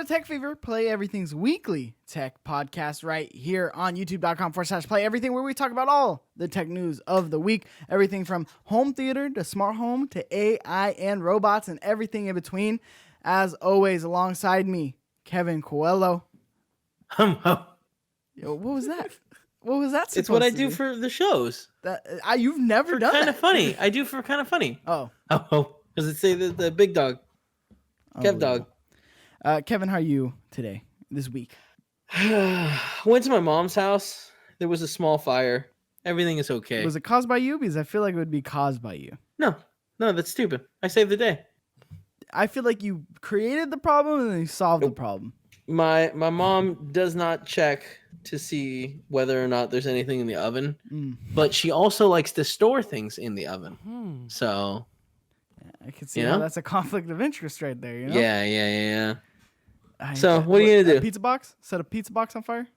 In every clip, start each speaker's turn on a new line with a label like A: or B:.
A: to Tech Fever, Play Everything's weekly tech podcast right here on youtube.com/Play Everything, where we talk about all the tech news of the week. Everything from home theater to smart home to AI and robots and everything in between. As always, alongside me, Kevin Coello. Yo, what was that? What was that?
B: It's what I do for the shows.
A: You've never done
B: Kind
A: that.
B: of funny. I do for kind of funny.
A: Oh.
B: Does it say the big dog? Kev dog.
A: Kevin, how are you today, this week?
B: Went to my mom's house. There was a small fire. Everything is okay.
A: Was it caused by you? Because I feel like it would be caused by you.
B: No, that's stupid. I saved the day.
A: I feel like you created the problem and then you solved the problem.
B: My mom does not check to see whether or not there's anything in the oven, but she also likes to store things in the oven. So
A: I can see how that's a conflict of interest right there. You know?
B: Yeah. So what are you gonna do?
A: Pizza box? Set a pizza box on fire?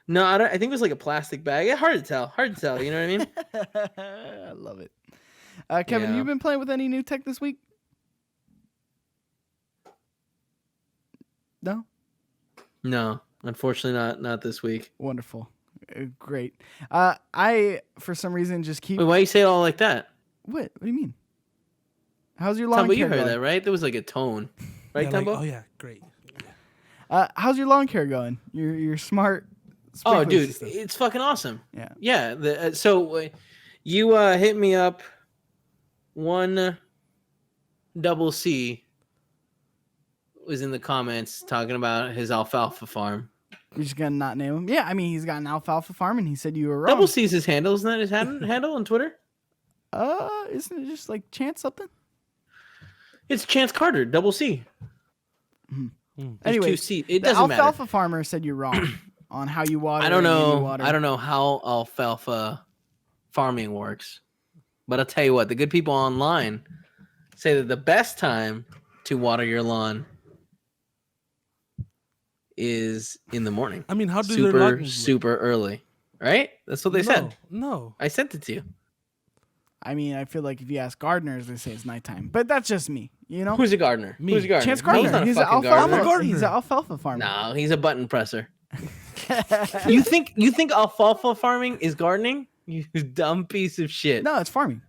B: No, I don't. I think it was like a plastic bag. Yeah, hard to tell. You know what I mean?
A: I love it. Kevin, you been playing with any new tech this week? No,
B: unfortunately not this week.
A: Wonderful, great. I for some reason just keep.
B: Wait, why you say it all like that?
A: What do you mean? How's your lawn care
B: you
A: going?
B: heard that, right? There was like a tone, right, Tumbo?
C: Oh yeah, great.
A: How's your lawn care going? Your smart.
B: Oh, dude,
A: system.
B: it's fucking awesome.
A: Yeah.
B: So you hit me up. One double C was in the comments talking about his alfalfa farm.
A: You're just gonna not name him? Yeah, I mean he's got an alfalfa farm, and he said you were wrong.
B: Double C's his handle, isn't that his handle on Twitter?
A: Isn't it just like Chance something?
B: It's Chance Carter, double C.
A: Anyway,
B: it doesn't matter.
A: The alfalfa farmer said you're wrong on how you water.
B: I don't know how alfalfa farming works, but I'll tell you what: the good people online say that the best time to water your lawn is in the morning.
C: I mean, how do their
B: super early, right? That's what they said.
C: No,
B: I sent it to you.
A: I mean, I feel like if you ask gardeners, they say it's nighttime, but that's just me. You know,
B: who's a gardener?
C: Me.
B: Who's a gardener?
A: Chance Carter.
B: No,
A: He's an alfalfa. He's an alfalfa farmer.
B: No, he's a button presser. You think alfalfa farming is gardening? You dumb piece of shit.
A: No, it's farming.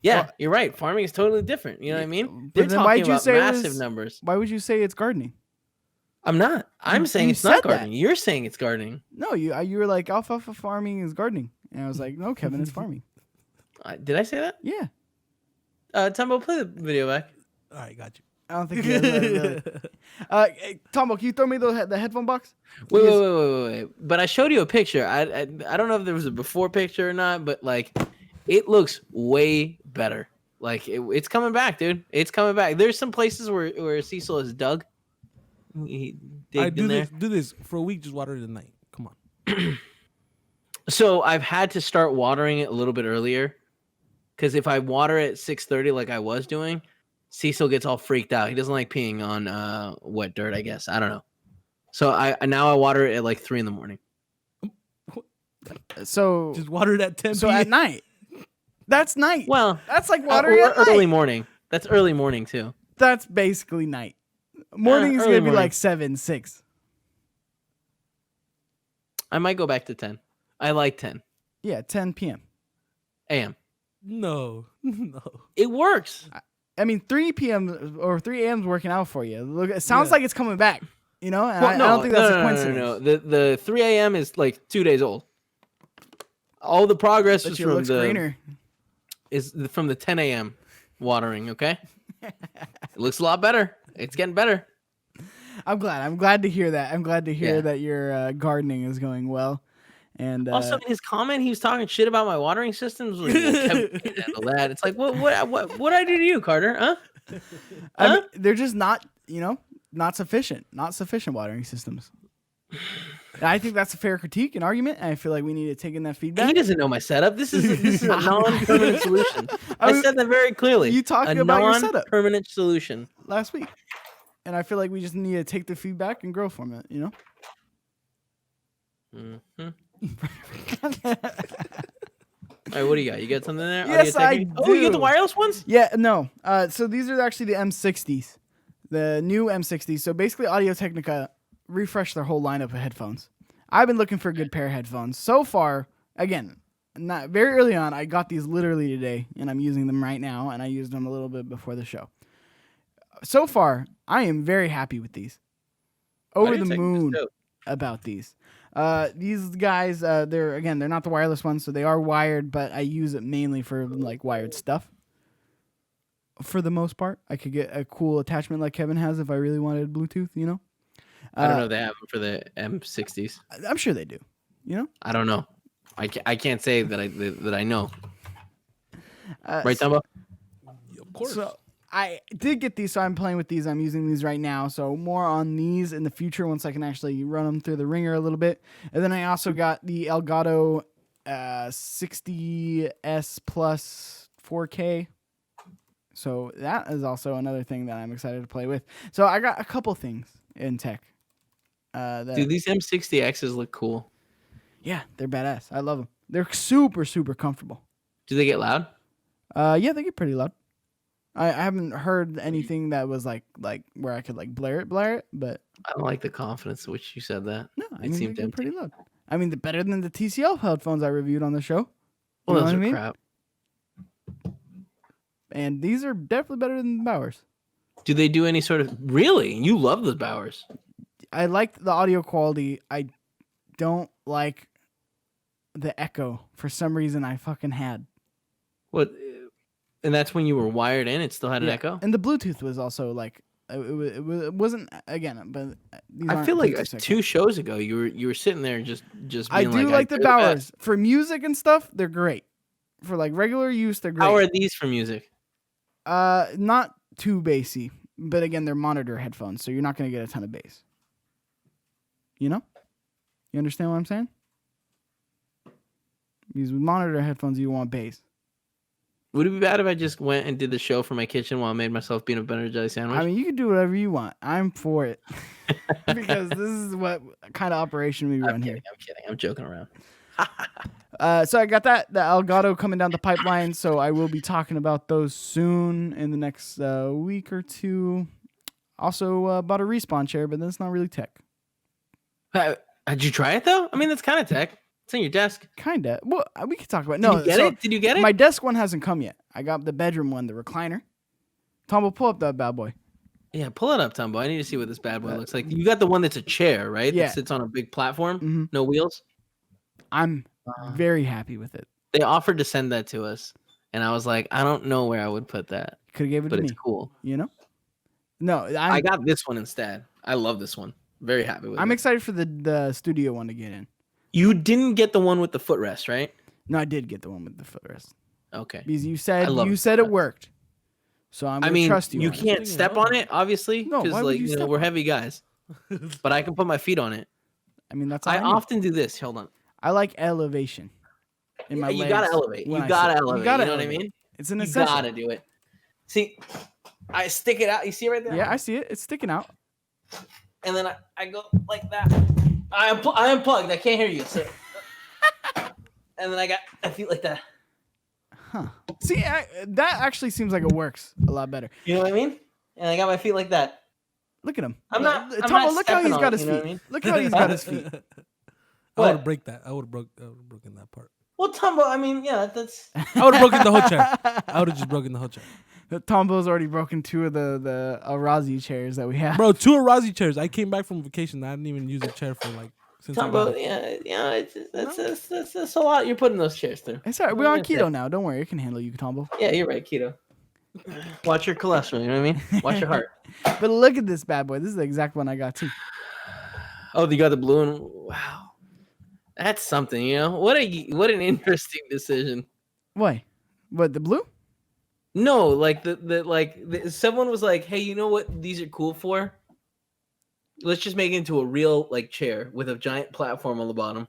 B: Yeah, you're right. Farming is totally different. You know what I mean? They're talking about massive numbers.
A: Why would you say it's gardening?
B: I'm not. I'm saying it's not gardening. You're saying it's gardening.
A: No, you were like alfalfa farming is gardening, and I was like, no, Kevin, it's farming.
B: Did I say that?
A: Yeah.
B: Tombo, play the video back.
C: All right, got you.
A: I don't think you guys really. Hey, Tombo, can you throw me the headphone box?
B: Wait. But I showed you a picture. I don't know if there was a before picture or not, but like, it looks way better. Like it's coming back, dude. It's coming back. There's some places where Cecil has dug.
C: I do this for a week. Just water it at night. Come on.
B: So I've had to start watering it a little bit earlier, because if I water it at 6:30 like I was doing, Cecil gets all freaked out. He doesn't like peeing on wet dirt, I guess. I don't know. So I water it at like 3 a.m.
A: So
C: just water it at 10
A: So at night. That's night.
B: Well,
A: that's like watering at
B: early
A: night.
B: morning. That's early morning too.
A: That's basically night. Morning is gonna be like 7, 6.
B: I might go back to 10. I like 10.
A: Yeah, 10 p.m.
B: a.m.
C: No.
B: It works.
A: I mean, 3 p.m. or 3 a.m. is working out for you. Look, it sounds like it's coming back. You know, and I don't think that's a coincidence.
B: No. The 3 a.m. is like 2 days old. All the progress is from the 10 a.m. watering. Okay, it looks a lot better. It's getting better.
A: I'm glad to hear that. I'm glad to hear that your gardening is going well. And
B: also in his comment, he was talking shit about my watering systems. Like, Kevin can handle that. It's like, what I do to you, Carter? Huh?
A: I mean, they're just not sufficient. Not sufficient watering systems. And I think that's a fair critique and argument. And I feel like we need to take in that feedback.
B: He doesn't know my setup. This is a non-permanent solution. I said that very clearly.
A: You talked about your setup.
B: Non-permanent solution
A: last week. And I feel like we just need to take the feedback and grow from it, you know?
B: Mm-hmm. All right, what do you got? You got something there?
A: Yes, I do.
B: Oh, you got the wireless ones?
A: Yeah, no. So these are actually the M60s. The new M60. So basically, Audio-Technica refreshed their whole lineup of headphones. I've been looking for a good pair of headphones. So far, again, not very early on, I got these literally today, and I'm using them right now, and I used them a little bit before the show. So far, I am very happy with these. Over the moon about these. These guys, they're not the wireless ones, so they are wired, but I use it mainly for like wired stuff. For the most part, I could get a cool attachment like Kevin has if I really wanted Bluetooth, you know?
B: I don't know if they have them for the M60s.
A: I'm sure they do, you know?
B: I don't know. I can't say that I know. Right, Dumbo?
C: Of course.
A: So I did get these, so I'm playing with these. I'm using these right now, so more on these in the future once I can actually run them through the ringer a little bit. And then I also got the Elgato 60S Plus 4K. So that is also another thing that I'm excited to play with. So I got a couple things in tech.
B: Dude, these M60Xs look cool.
A: Yeah, they're badass. I love them. They're super, super comfortable.
B: Do they get loud?
A: Yeah, they get pretty loud. I haven't heard anything that was like where I could like blare it, but
B: I don't like the confidence in which you said that.
A: no, I
B: It
A: mean
B: seemed
A: they get
B: empty.
A: pretty loud. I mean, they're better than the TCL headphones I reviewed on the show.
B: Well,
A: You know
B: those
A: what
B: are
A: I mean?
B: crap.
A: And these are definitely better than the Bowers.
B: Do they do any sort of... Really? You love the Bowers.
A: I like the audio quality. I don't like the echo for some reason I fucking had.
B: What? And that's when you were wired in? It still had an echo?
A: And the Bluetooth was also like it wasn't again, but these
B: I feel like
A: Bluetooth
B: 2 shows ago you were sitting there just
A: I
B: being
A: do like the
B: "They're
A: Bowers
B: best."
A: for music and stuff. They're great for like regular use. They're great.
B: How are these for music?
A: Not too bassy, but again, they're monitor headphones, so you're not going to get a ton of bass. You know? You understand what I'm saying? Because with monitor headphones, you want bass.
B: Would it be bad if I just went and did the show from my kitchen while I made myself peanut butter and jelly sandwich?
A: I mean, you can do whatever you want. I'm for it. Because this is what kind of operation we run here.
B: I'm kidding. I'm joking around.
A: So I got the Elgato coming down the pipeline, so I will be talking about those soon in the next week or two. Also bought a Respawn chair, but that's not really tech.
B: Did you try it though? I mean, that's kind of tech. It's on your desk.
A: Kinda. Well, we could talk about it.
B: Did you get it? Did you get it?
A: My desk one hasn't come yet. I got the bedroom one, the recliner. Tom, will pull up that bad boy.
B: Yeah, pull it up, Tumbo. I need to see what this bad boy looks like. You got the one that's a chair, right?
A: Yeah.
B: That sits on a big platform,
A: Mm-hmm.
B: no wheels.
A: I'm very happy with it.
B: They offered to send that to us, and I was like, I don't know where I would put that,
A: Could have gave it
B: but
A: to me.
B: it's cool.
A: You know? No,
B: I got this one instead. I love this one. Very happy with it.
A: I'm excited for the studio one to get in.
B: You didn't get the one with the footrest, right?
A: No, I did get the one with the footrest.
B: Okay.
A: Because you said
B: love
A: it worked. So I'm gonna trust you.
B: You
A: on it.
B: can't step on it, obviously,
A: No,
B: because
A: why would
B: like
A: you step
B: we're
A: on it?
B: heavy guys. But I can put my feet on it.
A: I mean, that's all
B: I
A: I need.
B: often do this. Hold on.
A: I like elevation. In my
B: You
A: legs
B: gotta elevate.
A: when
B: You
A: I
B: gotta
A: sit.
B: elevate.
A: gotta
B: You know what I
A: elevate.
B: mean?
A: It's an
B: You
A: essential.
B: gotta do it. See, I stick it out. You see it right there?
A: Yeah, I see it. It's sticking out.
B: And then I go like that. I unplugged. I can't hear you. So. And then I got my feet like that.
A: Huh. See, that actually seems like it works a lot better.
B: You know what I mean? And I got my feet like that.
A: Look at him.
B: I'm not
A: Look how
B: stepping
A: he's
B: on
A: got
B: it,
A: his
B: you know
A: feet.
B: what I mean?
A: Look how he's got his feet.
C: I
B: What?
C: would have broken that. I would have broken that part.
B: Well, Tumbo, I mean, yeah, that's.
C: I would have broken the whole chair. I would have just broken the whole chair.
A: Tombo's already broken 2 of the Arazi chairs that we have.
C: Bro, 2 Arazi chairs. I came back from vacation. I didn't even use a chair for like since I got
B: Tumbo,
C: it.
B: yeah, that's a lot. You're putting those chairs through.
A: It's all right. We're on keto now. Don't worry. It can handle you, Tombo.
B: Yeah, you're right, keto. Watch your cholesterol. You know what I mean? Watch your heart.
A: But look at this bad boy. This is the exact one I got too.
B: Oh, you got the blue one. Wow, that's something. You know what an interesting decision.
A: Why? What, the blue?
B: No, like someone was like, hey, you know what these are cool for? Let's just make it into a real like chair with a giant platform on the bottom.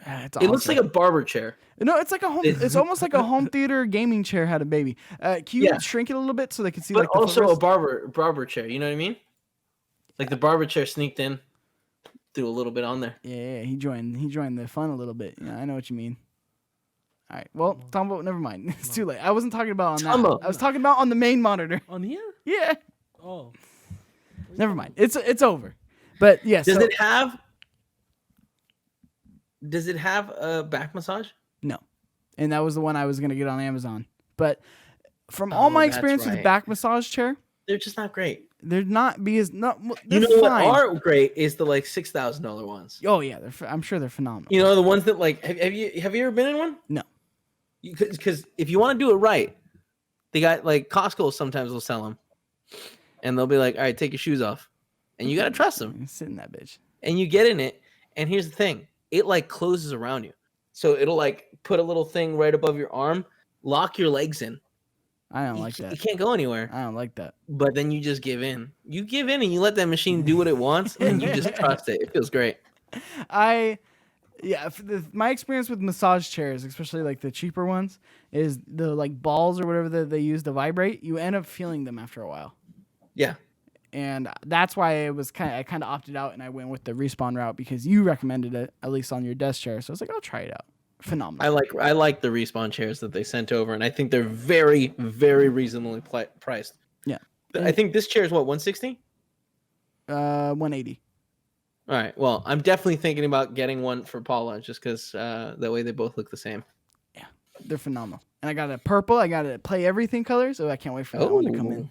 A: It's
B: It looks
A: awesome.
B: like a barber chair.
A: No, it's like a home. It's almost like a home theater gaming chair had a baby. Can you shrink it a little bit so they can see?
B: But
A: like the
B: also a
A: footrest?
B: barber chair. You know what I mean? Like the barber chair sneaked in, threw a little bit on there.
A: Yeah, he joined the fun a little bit. Yeah, I know what you mean. All right, well, Tombo, never mind. It's too late. I wasn't talking about on that.
B: Tombo.
A: I was talking about on the main monitor.
C: On here?
A: Yeah.
C: Oh.
A: Never mind. It's over. But yes.
B: Does it have a back massage?
A: No. And that was the one I was gonna get on Amazon. But from all my experience with the back massage chair,
B: they're just not great.
A: They're not because not.
B: You know what are great is the like $6,000 ones.
A: Oh yeah, I'm sure they're phenomenal.
B: You know the ones that like have you ever been in one?
A: No.
B: Because if you want to do it right, they got like Costco sometimes will sell them, and they'll be like, all right, take your shoes off, and you gotta trust them.
A: Sit in that bitch,
B: and you get in it, and here's the thing: it like closes around you, so it'll like put a little thing right above your arm, lock your legs in.
A: I don't like that.
B: You can't go anywhere.
A: I don't like that.
B: But then you just give in. You give in and you let that machine do what it wants, and you just trust it. It feels great.
A: My experience with massage chairs, especially like the cheaper ones, is the like balls or whatever that they use to vibrate. You end up feeling them after a while.
B: Yeah.
A: And that's why I kind of opted out and I went with the Respawn route because you recommended it, at least on your desk chair. So I was like, I'll try it out. Phenomenal.
B: I like the Respawn chairs that they sent over, and I think they're very, very reasonably priced.
A: Yeah.
B: I think this chair is what, 160?
A: 180.
B: All right. Well, I'm definitely thinking about getting one for Paula just because that way they both look the same.
A: Yeah, they're phenomenal. And I got a purple. I got a play everything color, so I can't wait for that one to come in.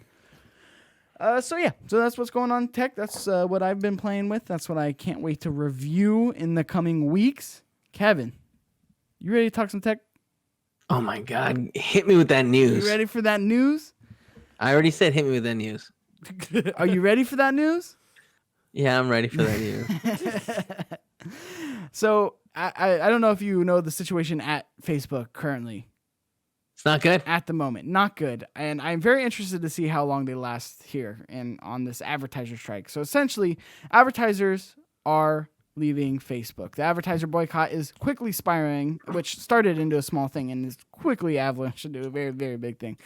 A: So that's what's going on in tech. That's what I've been playing with. That's what I can't wait to review in the coming weeks. Kevin, you ready to talk some tech?
B: Oh my God. Hit me with that news.
A: You ready for that news?
B: I already said hit me with that news.
A: Are you ready for that news?
B: Yeah, I'm ready for that news.
A: So I don't know if you know the situation at Facebook currently.
B: It's not good.
A: At the moment. Not good. And I'm very interested to see how long they last here and on this advertiser strike. So essentially, advertisers are leaving Facebook. The advertiser boycott is quickly spiraling, which started into a small thing and is quickly avalanched into a very, very big thing.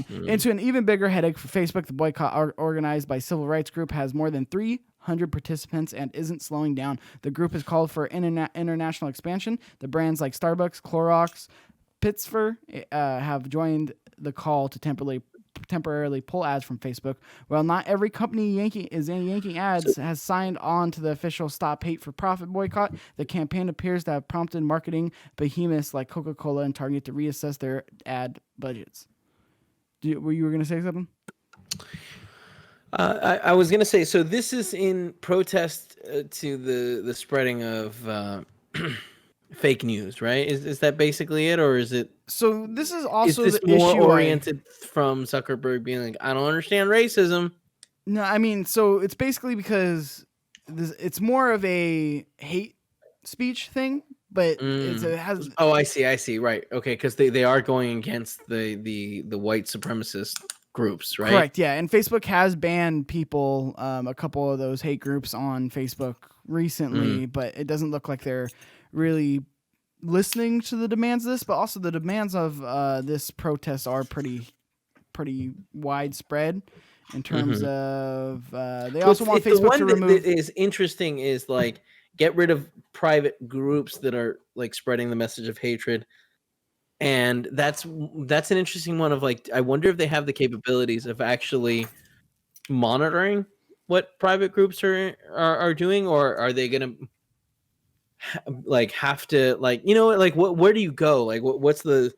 A: Into an even bigger headache for Facebook. The boycott organized by civil rights group has more than 300 participants and isn't slowing down. The group has called for international expansion. The brands like Starbucks, Clorox, Pittsburgh have joined the call to temporarily pull ads from Facebook. While not every company yanking ads has signed on to the official Stop Hate for Profit boycott, the campaign appears to have prompted marketing behemoths like Coca-Cola and Target to reassess their ad budgets. You were going to say something?
B: I was going to say, so this is in protest to the spreading of fake news, right? Is that basically it, or is it?
A: So this is also
B: is this
A: the
B: more
A: issue
B: oriented from Zuckerberg being like, I don't understand racism.
A: No, I mean, so it's basically because it's more of a hate speech thing, but it has.
B: Oh, I see. Right. Okay, because they are going against the white supremacist groups, right?
A: Correct. Yeah, and Facebook has banned people, a couple of those hate groups on Facebook recently, but it doesn't look like they're really listening to the demands of this, but also the demands of this protest are pretty widespread in terms of they also want Facebook to remove.
B: That is interesting is like get rid of private groups that are like spreading the message of hatred, and that's an interesting one of like I wonder if they have the capabilities of actually monitoring what private groups are doing, or are they gonna like have to like like where do you go, like what's the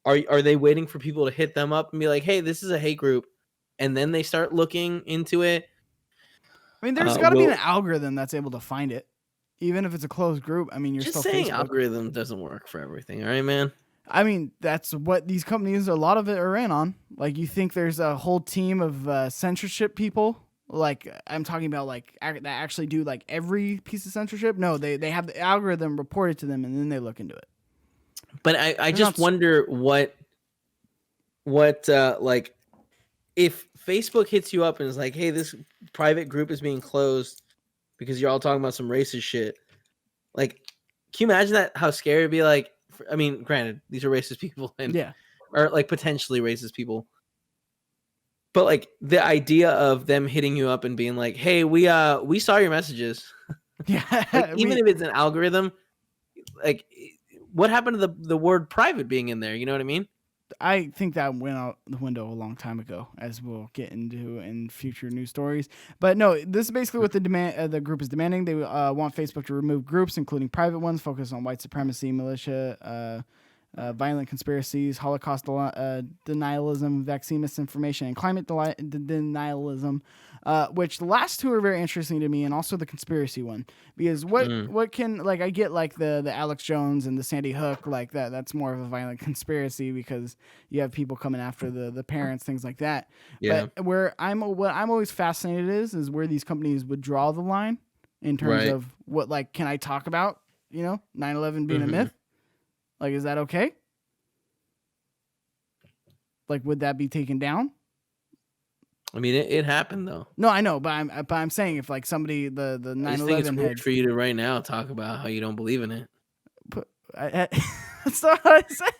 B: are they waiting for people to hit them up and be like, hey, this is a hate group, and then they start looking into it?
A: I mean, there's got to be an algorithm that's able to find it, even if it's a closed group. I mean, you're
B: just
A: still
B: saying
A: Facebook.
B: Algorithm doesn't work for everything, all right, man.
A: I mean, that's what these companies, a lot of it are ran on. Like, you think there's a whole team of censorship people? Like, I'm talking about, like, that actually do, like, every piece of censorship? No, they have the algorithm reported to them, and then they look into it.
B: But I just wonder what like, if Facebook hits you up and is like, hey, this private group is being closed because you're all talking about some racist shit. Like, can you imagine that? How scary it'd be? Like, I mean, granted, these are racist people, or like potentially racist people. But like the idea of them hitting you up and being like, "Hey, we saw your messages."
A: Yeah,
B: like, even if it's an algorithm, like what happened to the word private being in there? You know what I mean?
A: I think that went out the window a long time ago, as we'll get into in future news stories. But no, this is basically what the group is demanding. They want Facebook to remove groups, including private ones, focused on white supremacy, militia, violent conspiracies, Holocaust denialism, vaccine misinformation, and climate denialism, which the last two are very interesting to me, and also the conspiracy one. Because what can, like, I get like the Alex Jones and the Sandy Hook, like that's more of a violent conspiracy because you have people coming after the parents, things like that.
B: Yeah.
A: But what I'm always fascinated is where these companies would draw the line in terms of what, like, can I talk about, 9/11 being a myth? Like, is that okay? Like, would that be taken down?
B: I mean, it happened though.
A: No, I know, but I'm saying if like somebody the 9/11
B: I think it's weird for you to right now talk about how you don't believe in it.
A: That's not what I said.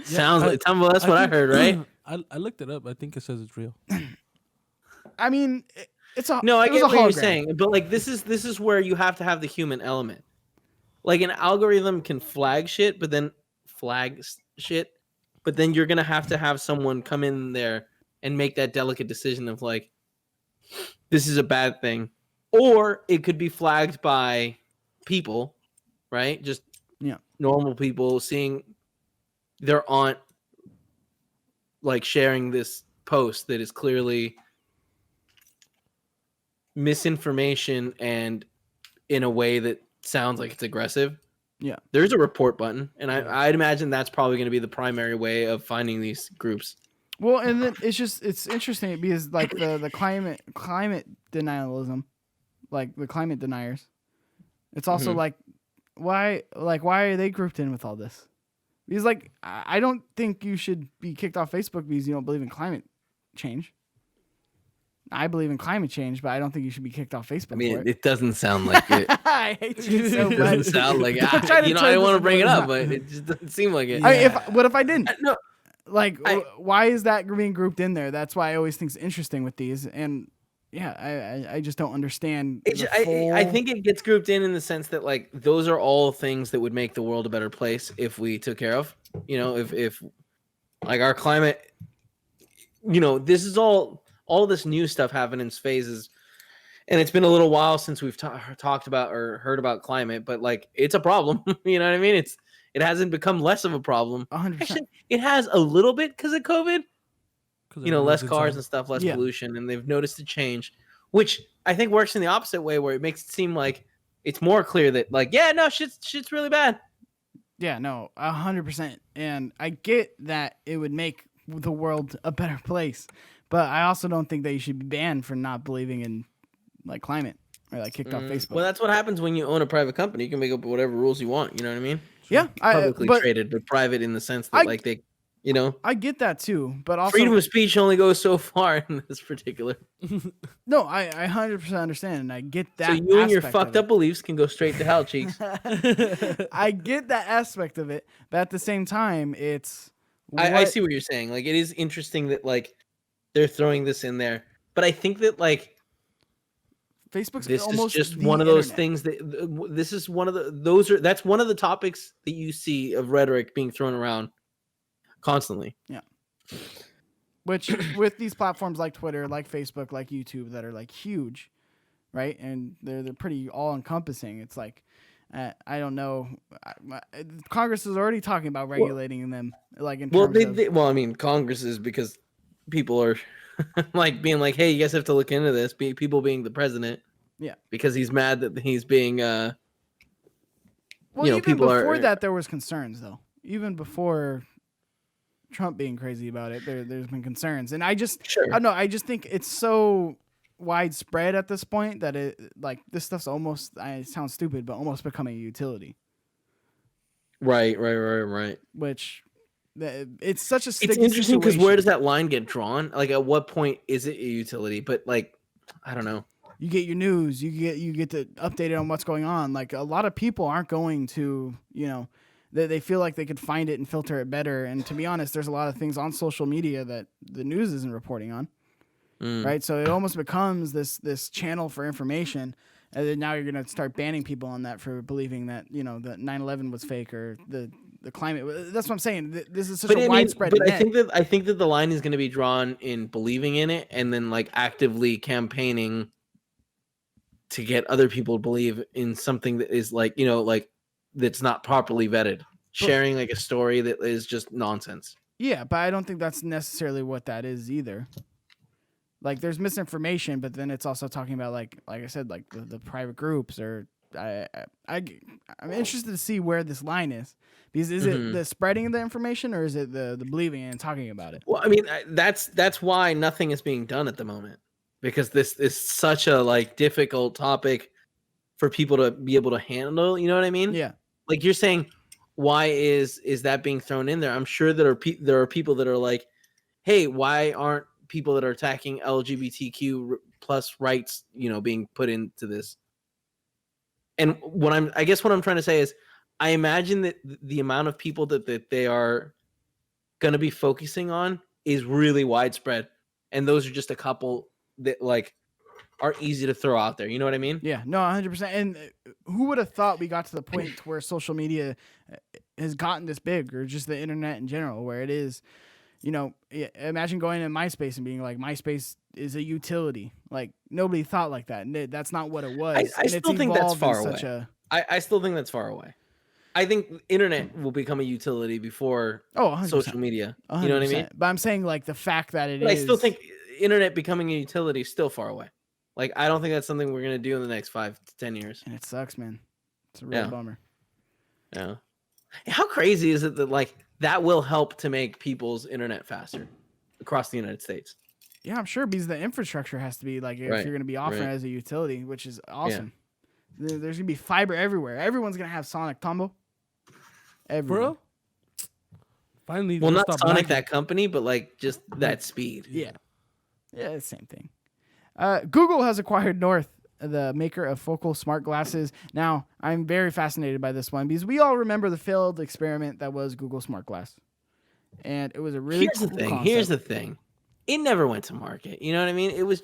B: Sounds like that's what I heard, right?
C: I looked it up. I think it says it's real.
A: I mean, it's a
B: no. I get what you're
A: hologram.
B: saying, but like this is where you have to have the human element. Like an algorithm can flag shit, but then you're gonna have to have someone come in there and make that delicate decision of like, this is a bad thing, or it could be flagged by people, right? Just normal people seeing their aunt like sharing this post that is clearly misinformation and in a way that sounds like it's aggressive. Yeah, there's a report button, and I'd imagine that's probably going to be the primary way of finding these groups.
A: Well, and then it's interesting because like the climate denialism, like the climate deniers, it's also like why are they grouped in with all this? Because like I don't think you should be kicked off Facebook because you don't believe in climate change. I believe in climate change, but I don't think you should be kicked off Facebook. I
B: mean,
A: for it.
B: It doesn't sound like it.
A: I hate you so much.
B: It doesn't sound like it. I don't want to bring it up, but it just doesn't seem like it.
A: Yeah. I mean, what if I didn't? No. Like, why is that being grouped in there? That's why I always think it's interesting with these. And yeah, I just don't understand.
B: I think it gets grouped in the sense that like those are all things that would make the world a better place if we took care of. If like our climate, this is all this new stuff happening in phases, and it's been a little while since we've talked about or heard about climate, but like it's a problem. You know what I mean? It hasn't become less of a problem.
A: 100%.
B: Actually, it has a little bit because of COVID. Less cars and stuff, less pollution, and they've noticed a change, which I think works in the opposite way, where it makes it seem like it's more clear that, like, shit's really bad.
A: Yeah, no, 100%. And I get that it would make the world a better place, but I also don't think that you should be banned for not believing in like climate or like kicked off Facebook.
B: Well, that's what happens when you own a private company. You can make up whatever rules you want. You know what I mean?
A: Yeah,
B: publicly traded, but private in the sense that like they.
A: I get that too, but also
B: freedom of speech only goes so far in this particular.
A: No, I 100% understand, and I get that.
B: So you and your fucked up beliefs can go straight to hell, cheeks.
A: I get that aspect of it, but at the same time, it's.
B: I see what you're saying. Like, it is interesting that like they're throwing this in there, but I think that like
A: Facebook's
B: this
A: almost
B: is just one of those
A: internet.
B: things that this is one of that's one of the topics that you see of rhetoric being thrown around constantly.
A: Yeah. Which with these platforms like Twitter, like Facebook, like YouTube that are like huge, right? And they're pretty all encompassing. It's like I don't know. Congress is already talking about regulating them, like in terms of.
B: I mean, Congress is because people are like being like, "Hey, you guys have to look into this." People being the president,
A: yeah,
B: because he's mad that he's being.
A: Well, even
B: people
A: before that, there was concerns though. Even before Trump being crazy about it, there's been concerns, and I don't know. I just think it's so widespread at this point that it like this stuff's almost. It sounds stupid, but almost becoming a utility.
B: Right.
A: Which it's such a sticky
B: it's interesting because
A: situation.
B: where does that line get drawn? Like, at what point is it a utility? But like, I don't know.
A: You get your news. You get to update it on what's going on. Like a lot of people aren't going to They feel like they could find it and filter it better. And to be honest, there's a lot of things on social media that the news isn't reporting on. Right? So it almost becomes this channel for information. And then now you're going to start banning people on that for believing that, that 9/11 was fake or the the climate. That's what I'm saying. This is such a widespread.
B: But I think that the line is going to be drawn in believing in it, and then like actively campaigning to get other people to believe in something that is like, like that's not properly vetted, sharing like a story that is just nonsense.
A: Yeah, but I don't think that's necessarily what that is either. Like, there's misinformation, but then it's also talking about like I said, like the private groups. Or I'm interested to see where this line is, because is it the spreading of the information, or is it the believing and talking about it?
B: Well, I mean, that's why nothing is being done at the moment, because this is such a like difficult topic for people to be able to handle. You know what I mean?
A: Yeah.
B: Like you're saying, why is that being thrown in there? I'm sure there are people that are like, hey, why aren't people that are attacking LGBTQ plus rights, being put into this? And what I'm trying to say is, I imagine that the amount of people that they are going to be focusing on is really widespread, and those are just a couple that like are easy to throw out there. You know what I mean?
A: Yeah, no, 100%. And who would have thought we got to the point where social media has gotten this big, or just the internet in general, where it is, imagine going to MySpace and being like, MySpace is a utility. Like, nobody thought like that. And that's not what it was.
B: I still think that's far away.
A: I
B: still think that's far away. I think internet will become a utility before
A: 100%.
B: social media.
A: 100%.
B: You know what I mean?
A: But I'm saying, like, the fact that it is.
B: I still think internet becoming a utility is still far away. Like, I don't think that's something we're going to do in the next 5 to 10 years.
A: And it sucks, man. It's a real bummer.
B: Yeah. How crazy is it that, like, that will help to make people's internet faster across the United States?
A: Yeah, I'm sure, because the infrastructure has to be, like, if you're going to be offering it as a utility, which is awesome. Yeah. There's going to be fiber everywhere. Everyone's going to have Sonic Tumble. Everyone.
C: Bro? Finally,
B: well, not Sonic that company, but, like, just that speed.
A: Yeah. Yeah, it's the same thing. Google has acquired North, the maker of focal smart glasses. Now, I'm very fascinated by this one, because we all remember the failed experiment that was Google Smart Glass. And it was a really cool concept.
B: Here's the thing. It never went to market. You know what I mean? It was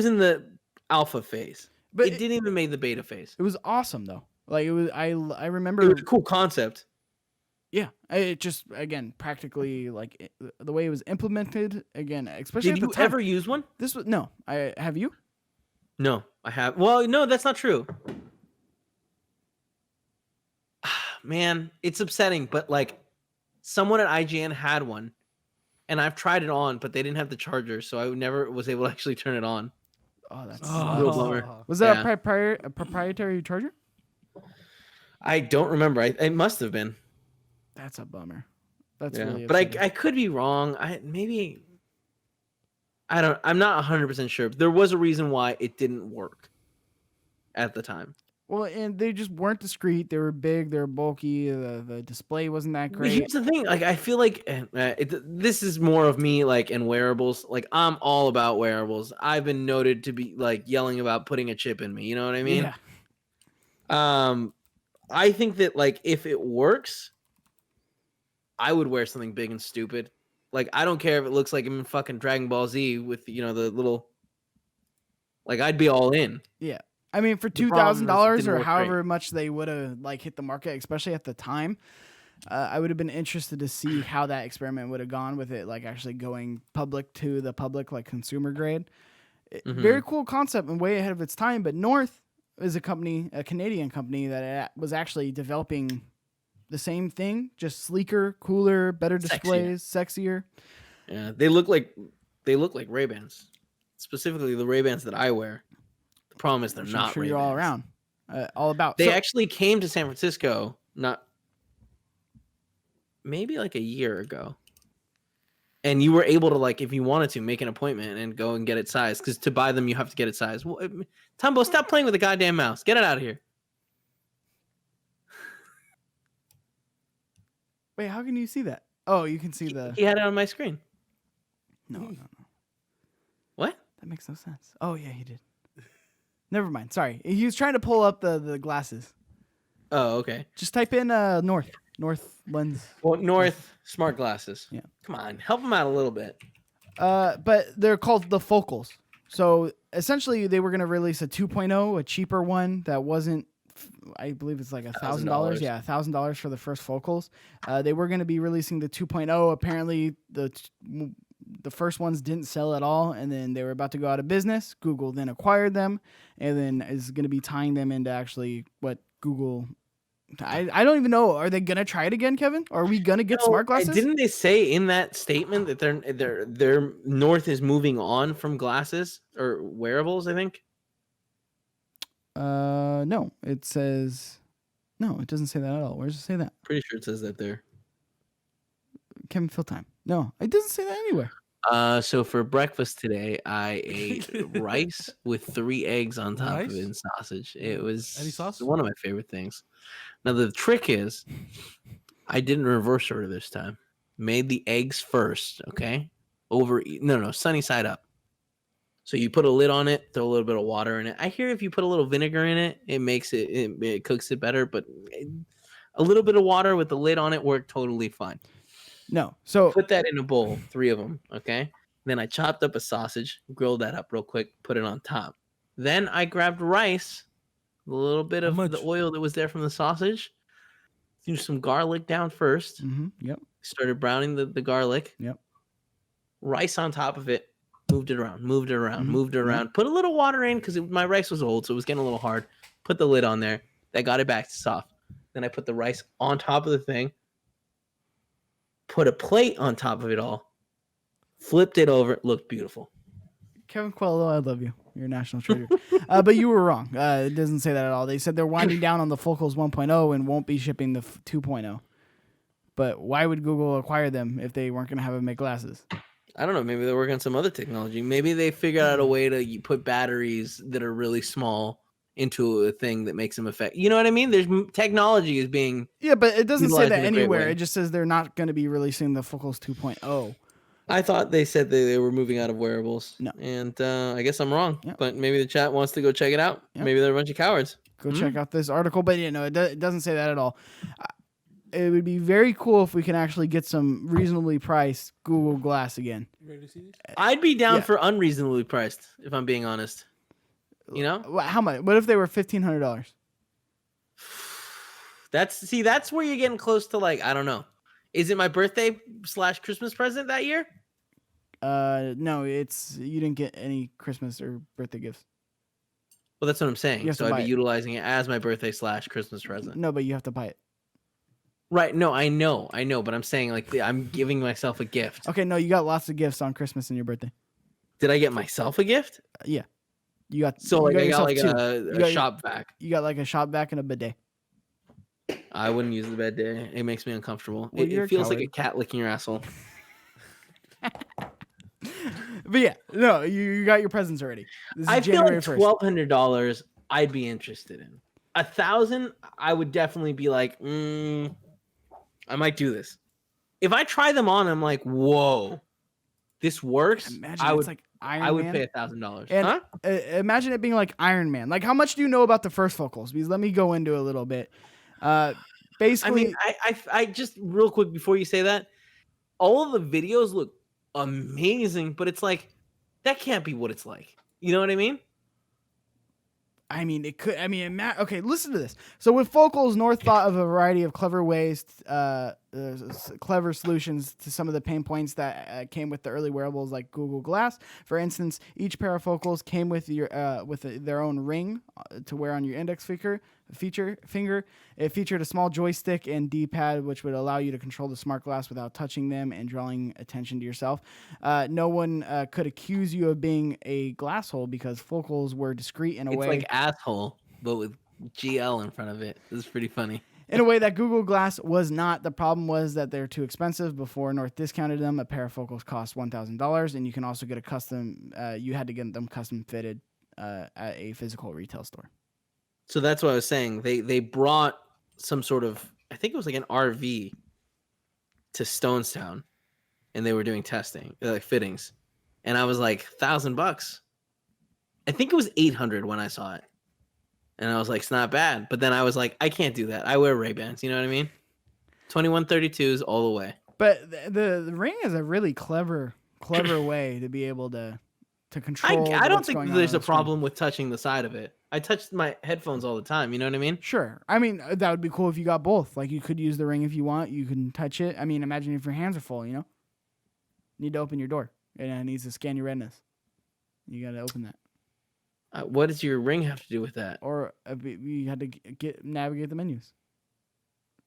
B: in the alpha phase. But it didn't even make the beta phase.
A: It was awesome, though. Like, it was, I remember.
B: It was a cool concept.
A: Yeah, it just, again, practically, like, the way it was implemented, again, especially
B: Did you ever use one?
A: No. Have you?
B: No, I have. Well, no, that's not true. Man, it's upsetting, but, like, someone at IGN had one, and I've tried it on, but they didn't have the charger, so I never was able to actually turn it on.
A: Oh, that's
B: real bummer.
A: Was that a proprietary charger?
B: I don't remember. It must have been.
A: That's a bummer. That's really
B: upsetting.
A: But
B: I could be wrong. I'm not 100% sure. There was a reason why it didn't work at the time.
A: Well, and they just weren't discreet. They were big. They were bulky. The display wasn't that great.
B: Here's the thing. Like, I feel like this is more of me, like, in wearables. Like, I'm all about wearables. I've been noted to be, like, yelling about putting a chip in me. You know what I mean?
A: Yeah.
B: I think that, like, if it works, I would wear something big and stupid. Like, I don't care if it looks like I'm in fucking Dragon Ball Z with, the little. Like, I'd be all in.
A: Yeah. I mean, for $2,000 or however much they would have, like, hit the market, especially at the time, I would have been interested to see how that experiment would have gone with it, like, actually going public to the public, like, consumer grade. Very cool concept and way ahead of its time. But North is a Canadian company that was actually developing the same thing, just sleeker, cooler, better displays, sexier.
B: Yeah, they look like Ray-Bans, specifically the Ray-Bans that I wear. The problem is they're not Ray-Bans.
A: You're all around, all about.
B: They actually came to San Francisco, maybe like a year ago, and you were able to, like, if you wanted to, make an appointment and go and get it sized. Because to buy them, you have to get it sized. Well, Tumbo, stop playing with the goddamn mouse. Get it out of here.
A: Wait, how can you see that? Oh, you can see
B: He had it on my screen.
A: No.
B: What?
A: That makes no sense. Oh, yeah, he did. Never mind. Sorry. He was trying to pull up the glasses.
B: Oh, okay.
A: Just type in North lens.
B: Well, North smart glasses.
A: Yeah.
B: Come on, help them out a little bit.
A: But they're called the Focals. So essentially, they were going to release a 2.0, a cheaper one that wasn't I believe it's like $1,000. Yeah, $1,000 for the first focals. They were going to be releasing the 2.0. Apparently, the first ones didn't sell at all, and then they were about to go out of business. Google then acquired them, and then is going to be tying them into actually what Google. I don't even know. Are they going to try it again, Kevin? Are we going to get smart glasses?
B: Didn't they say in that statement that their North is moving on from glasses or wearables? I think.
A: No. It says no. It doesn't say that at all. Where does it say that?
B: Pretty sure it says that there.
A: Kevin, fill time. No, it doesn't say that anywhere.
B: So for breakfast today, I ate rice with 3 eggs on top of it and sausage. It was
C: any sauce?
B: One of my favorite things. Now the trick is, I didn't reverse order this time. Made the eggs first, okay? Sunny side up. So you put a lid on it, throw a little bit of water in it. I hear if you put a little vinegar in it, it makes it cooks it better. But a little bit of water with the lid on it worked totally fine.
A: No. So
B: put that in a bowl, 3 of them, okay? Then I chopped up a sausage, grilled that up real quick, put it on top. Then I grabbed rice, a little bit of the oil that was there from the sausage, threw some garlic down first.
A: Yep.
B: Started browning the garlic.
A: Yep.
B: Rice on top of it, moved it around. Put a little water in because my rice was old, so it was getting a little hard. Put the lid on there. That got it back to soft. Then I put the rice on top of the thing. Put a plate on top of it all, flipped it over, looked beautiful.
A: Kevin Coello, I love you. You're a national treasure. But you were wrong. It doesn't say that at all. They said they're winding down on the Focals 1.0 and won't be shipping the 2.0. But why would Google acquire them if they weren't going to have them make glasses?
B: I don't know. Maybe they're working on some other technology. Maybe they figured out a way to put batteries that are really small into a thing that makes them effect. You know what I mean? There's technology is being
A: but it doesn't say that anywhere. It just says they're not going to be releasing the Focals 2.0.
B: I thought they said they were moving out of wearables.
A: No,
B: and I guess I'm wrong. Yep. But maybe the chat wants to go check it out. Yep. Maybe they're a bunch of cowards.
A: Go check out this article. But it doesn't say that at all. It would be very cool if we can actually get some reasonably priced Google Glass again.
C: You ready to see this?
B: I'd be down for unreasonably priced, if I'm being honest. You know?
A: How much? What if they were $1,500?
B: That's where you're getting close to, like, I don't know. Is it my birthday / Christmas present that year?
A: No, you didn't get any Christmas or birthday gifts.
B: Well, that's what I'm saying. So I'd be utilizing it as my birthday / Christmas present.
A: No, but you have to buy it.
B: Right. No, I know. But I'm saying, like, I'm giving myself a gift.
A: Okay, no, you got lots of gifts on Christmas and your birthday.
B: Did I get myself a gift?
A: Yeah. You got
B: I got like a shop vac.
A: You got like a shop vac and a bidet.
B: I wouldn't use the bidet. It makes me uncomfortable. Well, it feels like a cat licking your asshole.
A: But yeah, no, you got your presents already.
B: I feel like $1,200 I'd be interested in. $1,000 I would definitely be like, I might do this. If I try them on, I'm like, whoa, this works.
A: Imagine I would
B: pay $1,000.
A: And imagine it being like Iron Man. Like, how much do you know about the first Focals? Because let me go into a little bit. Basically,
B: I mean, I just real quick before you say that, all of the videos look amazing, but it's like that can't be what it's like. You know what I mean?
A: I mean, it could. I mean, okay, listen to this. So with Focals, North thought of a variety of clever ways, clever solutions to some of the pain points that came with the early wearables like Google Glass. For instance, each pair of Focals came with their own ring to wear on your index finger. It featured a small joystick and D-pad, which would allow you to control the smart glass without touching them and drawing attention to yourself. No one could accuse you of being a glasshole because Focals were discreet in a way.
B: It's like asshole, but with GL in front of it. It's pretty funny.
A: In a way that Google Glass was not. The problem was that they're too expensive. Before North discounted them, a pair of Focals cost $1,000, and you can also get a custom. You had to get them custom fitted at a physical retail store.
B: So that's what I was saying. They brought some sort of, I think it was like an RV to Stonestown, and they were doing testing, like fittings, and I was like $1,000. I think it was $800 when I saw it, and I was like, it's not bad. But then I was like, I can't do that. I wear Ray-Bans. You know what I mean? 2132s all the way.
A: But the ring is a really clever way to be able to to control.
B: I don't
A: what's
B: think
A: going on
B: there's
A: on
B: a
A: the screen.
B: problem with touching the side of it. I touch my headphones all the time. You know what I mean?
A: Sure. I mean, that would be cool if you got both. Like, you could use the ring if you want. You can touch it. I mean, imagine if your hands are full, you know? Need to open your door. And it needs to scan your retinas. You got to open that.
B: What does your ring have to do with that?
A: Or you had to navigate the menus.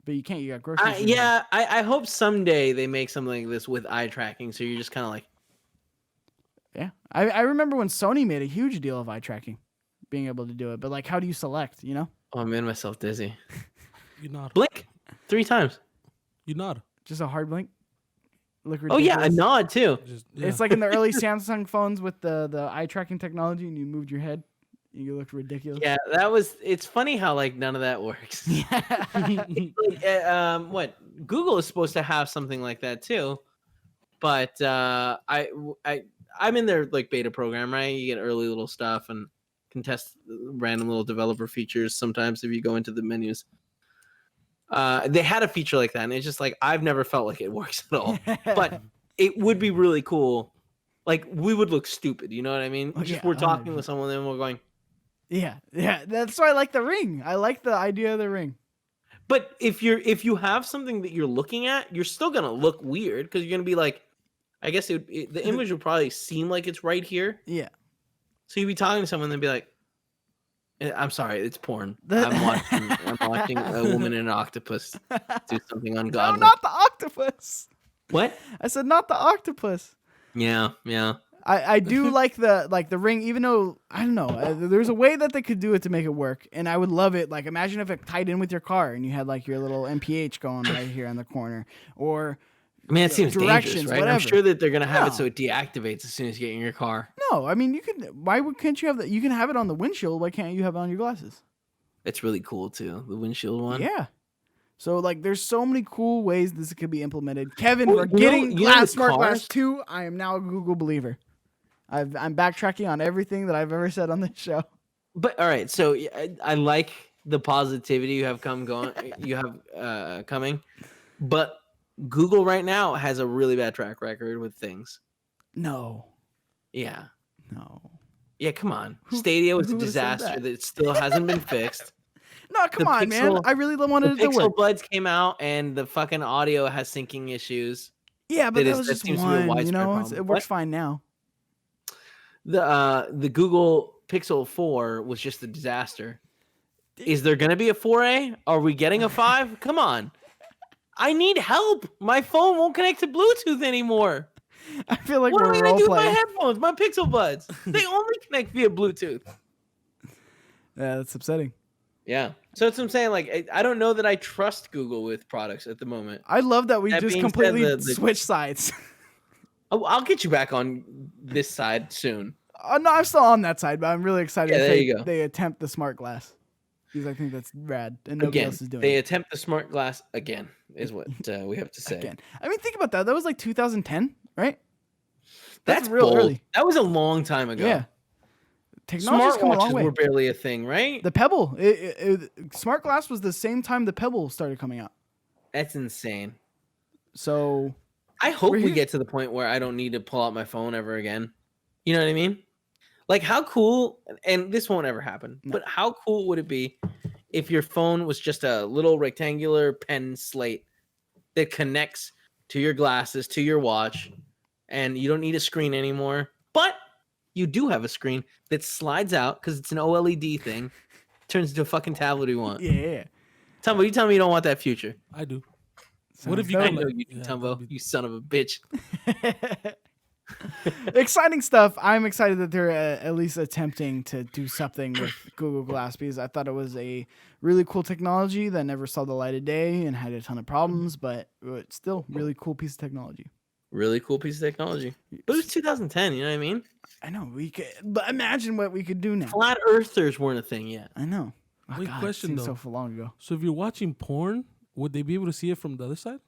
A: But you can't. You got groceries.
B: I hope someday they make something like this with eye tracking. So you're just kind of like.
A: Yeah. I remember when Sony made a huge deal of eye tracking, being able to do it. But, like, how do you select, you know?
B: Oh, I made myself dizzy.
C: You nod.
B: Blink 3 times.
C: You nod.
A: Just a hard blink? Look
B: Oh,
A: ridiculous.
B: yeah, a nod, too.
A: It's like in the early Samsung phones with the eye tracking technology, and you moved your head. You looked ridiculous.
B: Yeah, it's funny how, like, none of that works. What? Google is supposed to have something like that, too. But I'm in their, like, beta program, right? You get early little stuff and can test random little developer features sometimes if you go into the menus. They had a feature like that, and it's just like I've never felt like it works at all. But it would be really cool. Like, we would look stupid, you know what I mean?
A: Oh,
B: Just
A: yeah,
B: we're talking with someone and we're going.
A: Yeah. That's why I like the ring. I like the idea of the ring.
B: But if you have something that you're looking at, you're still gonna look weird because you're gonna be like, I guess the image would probably seem like it's right here.
A: Yeah.
B: So you'd be talking to someone and they'd be like, I'm sorry, it's porn. I'm watching a woman and an octopus do something ungodly.
A: No, not the octopus.
B: What?
A: I said not the octopus.
B: Yeah.
A: I do like the ring, even though I don't know. There's a way that they could do it to make it work, and I would love it. Like, imagine if it tied in with your car and you had like your little MPH going right here in the corner, or
B: I mean, it seems dangerous, right?
A: Whatever.
B: I'm sure that they're gonna have it so it deactivates as soon as you get in your car.
A: No, I mean, you can. Can't you have that? You can have it on the windshield. Why can't you have it on your glasses?
B: It's really cool too, the windshield one.
A: Yeah. So, like, there's so many cool ways this could be implemented. Kevin,
B: Well,
A: we're getting Smart Glass
B: cars?
A: 2. I am now a Google believer. I'm backtracking on everything that I've ever said on this show.
B: But all right, so I like the positivity you have coming, but Google right now has a really bad track record with things.
A: No.
B: Yeah.
A: No.
B: Yeah, come on. Stadia was a disaster that still hasn't been fixed.
A: No, come on, man. I really wanted it to
B: Pixel
A: work.
B: Buds came out, and the fucking audio has syncing issues.
A: Yeah, but that was just
B: seems to be a
A: one.
B: widespread
A: You know,
B: problem.
A: it works fine now.
B: The Google Pixel 4 was just a disaster. Is there going to be a 4A? Are we getting a 5? Come on. I need help. My phone won't connect to Bluetooth anymore.
A: I feel like
B: what
A: we're
B: am I going to do with my
A: role-playing.
B: headphones, my Pixel Buds? They only connect via Bluetooth.
A: Yeah, that's upsetting.
B: Yeah. So that's what I'm saying. Like, I don't know that I trust Google with products at the moment.
A: I love that we
B: That
A: just
B: being said,
A: completely switched sides.
B: I'll get you back on this side soon.
A: No, I'm still on that side, but I'm really excited
B: Yeah,
A: if
B: there you go.
A: they attempt the smart glass. Because I think that's rad, and nobody
B: Again,
A: else is doing
B: they
A: it.
B: attempt the smart glass again, is what we have to say.
A: Again. I mean, think about that. That was like 2010, right?
B: That's
A: real
B: bold.
A: early.
B: That was a long time ago.
A: Yeah. Technology's come a long
B: Smartwatches
A: way.
B: were barely a thing, right?
A: The Pebble. Smart glass was the same time the Pebble started coming out.
B: That's insane.
A: So
B: I hope
A: We're
B: we
A: here.
B: get to the point where I don't need to pull out my phone ever again. You know what I mean? Like, how cool, and this won't ever happen, but how cool would it be if your phone was just a little rectangular pen slate that connects to your glasses, to your watch, and you don't need a screen anymore, but you do have a screen that slides out because it's an OLED thing, turns into a fucking tablet you want.
A: yeah.
B: Tumbo, you tell me you don't want that future.
C: I do.
A: Sounds
C: What if you
A: dope.
B: I
C: can,
B: know
C: like-
B: you do,
C: yeah,
B: Tumbo.
C: that'd be-
B: You son of a bitch.
A: Exciting stuff. I'm excited that they're at least attempting to do something with Google Glass, because I thought it was a really cool technology that never saw the light of day and had a ton of problems, but it's still really cool piece of technology.
B: Really cool piece of technology. But it was 2010, you know what I mean?
A: I know we could, but imagine what we could do now.
B: Flat earthers weren't a thing yet.
A: I know. Oh,
C: Wait,
A: God,
C: question,
A: it seems
C: though.
A: so long ago.
C: So if you're watching porn, would they be able to see it from the other side?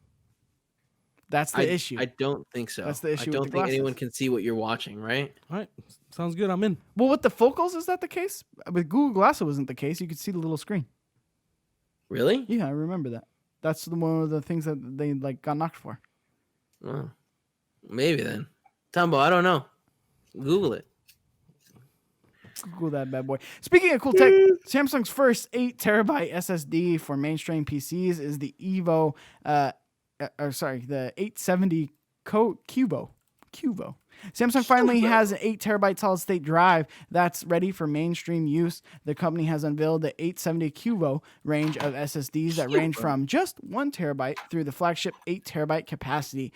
A: That's the issue.
B: I don't think so.
A: That's the issue
B: I
A: with
B: don't
A: the
B: think anyone
A: glasses.
B: can see what you're watching, right?
C: All right, sounds good. I'm in.
A: Well, with the focals, is that the case? With Google Glass, it wasn't the case. You could see the little screen.
B: Really?
A: Yeah, I remember that. That's one of the things that they got knocked for.
B: Oh, maybe then. Tumbo, I don't know. Google it.
A: Cool that bad boy. Speaking of cool tech, Samsung's first 8 terabyte SSD for mainstream PCs is the the 870 Cubo. Samsung finally has an 8 terabyte solid state drive that's ready for mainstream use. The company has unveiled the 870 Cubo range of SSDs that range from just 1 terabyte through the flagship 8 terabyte capacity,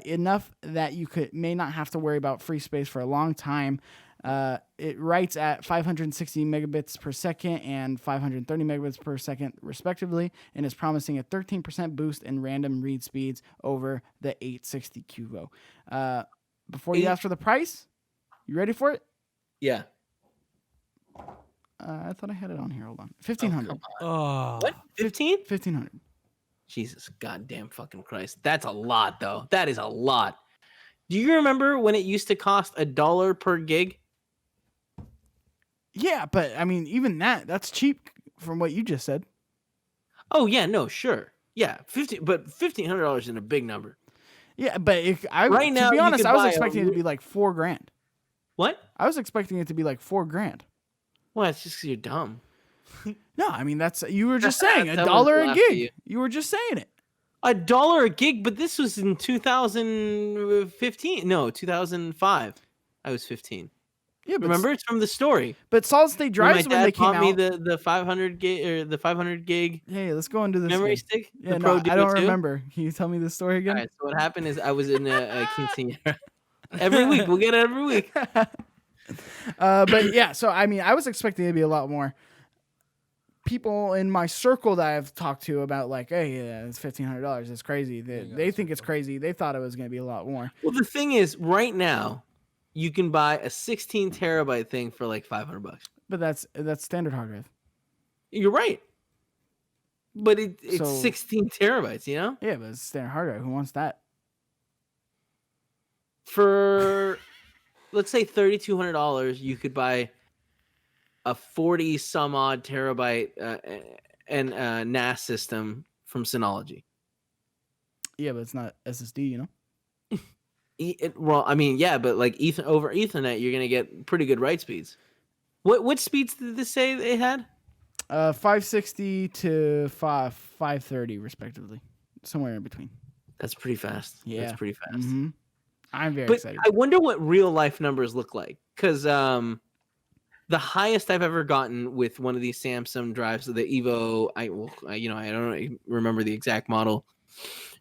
A: enough that you may not have to worry about free space for a long time. It writes at 560 megabits per second and 530 megabits per second, respectively, and is promising a 13% boost in random read speeds over the 860 Cubo. Before you ask for the price, you ready for it?
B: Yeah.
A: I thought I had it on here. Hold on. 1,500.
B: What? 15?
A: 1,500.
B: Jesus goddamn fucking Christ. That's a lot, though. That is a lot. Do you remember when it used to cost $1 per gig?
A: Yeah, but I mean, even that's cheap from what you just said.
B: Oh, yeah, no, sure. Yeah, but $1,500 isn't a big number.
A: Yeah, but to be honest, I was expecting it to be like $4,000.
B: What?
A: I was expecting it to be like $4,000.
B: Well, it's just because you're dumb.
A: No, I mean you were just saying $1 a gig. You were just saying it.
B: $1 a gig, but this was in 2015. No, 2005. I was 15.
A: Yeah, but
B: remember, it's from the story.
A: But solid state drives when they came out.
B: My dad taught me the 500 gig or the 500 gig.
A: Hey, let's go into this
B: memory stick.
A: Yeah, no, I don't remember. Can you tell me the story again?
B: All right, so what happened is I was in a quinceañera. Every week, we'll get it every week.
A: But yeah, so I mean, I was expecting it to be a lot more. People in my circle that I've talked to about like, hey, yeah, it's $1,500. It's crazy. They think it's crazy. They thought it was going to be a lot more.
B: Well, the thing is, right now, you can buy a 16 terabyte thing for like $500.
A: But that's standard hard drive.
B: You're right. But it's 16 terabytes, you know?
A: Yeah, but it's standard hard drive. Who wants that?
B: For, let's say $3,200, you could buy a 40 some odd terabyte NAS system from Synology.
A: Yeah, but it's not SSD, you know?
B: Well, I mean, yeah, but like over Ethernet, you're gonna get pretty good write speeds. What speeds did this say they had?
A: 560 to 530, respectively, somewhere in between.
B: That's pretty fast.
A: Yeah,
B: that's pretty fast.
A: Mm-hmm. I'm very excited.
B: I wonder what real life numbers look like, because the highest I've ever gotten with one of these Samsung drives, the Evo, I don't remember the exact model,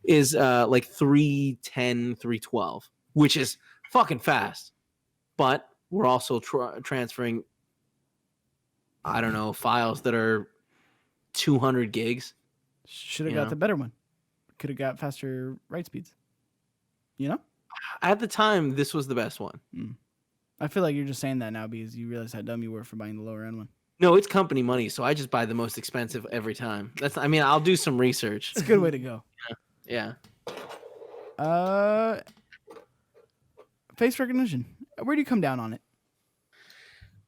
B: is like 310, 312, which is fucking fast. But we're also transferring, I don't know, files that are 200 gigs.
A: Should have got the better one. Could have got faster write speeds. You know?
B: At the time, this was the best one.
A: I feel like you're just saying that now because you realize how dumb you were for buying the lower end one.
B: No, it's company money, so I just buy the most expensive every time. I'll do some research.
A: It's a good way to go.
B: Yeah.
A: Face recognition. Where do you come down on it?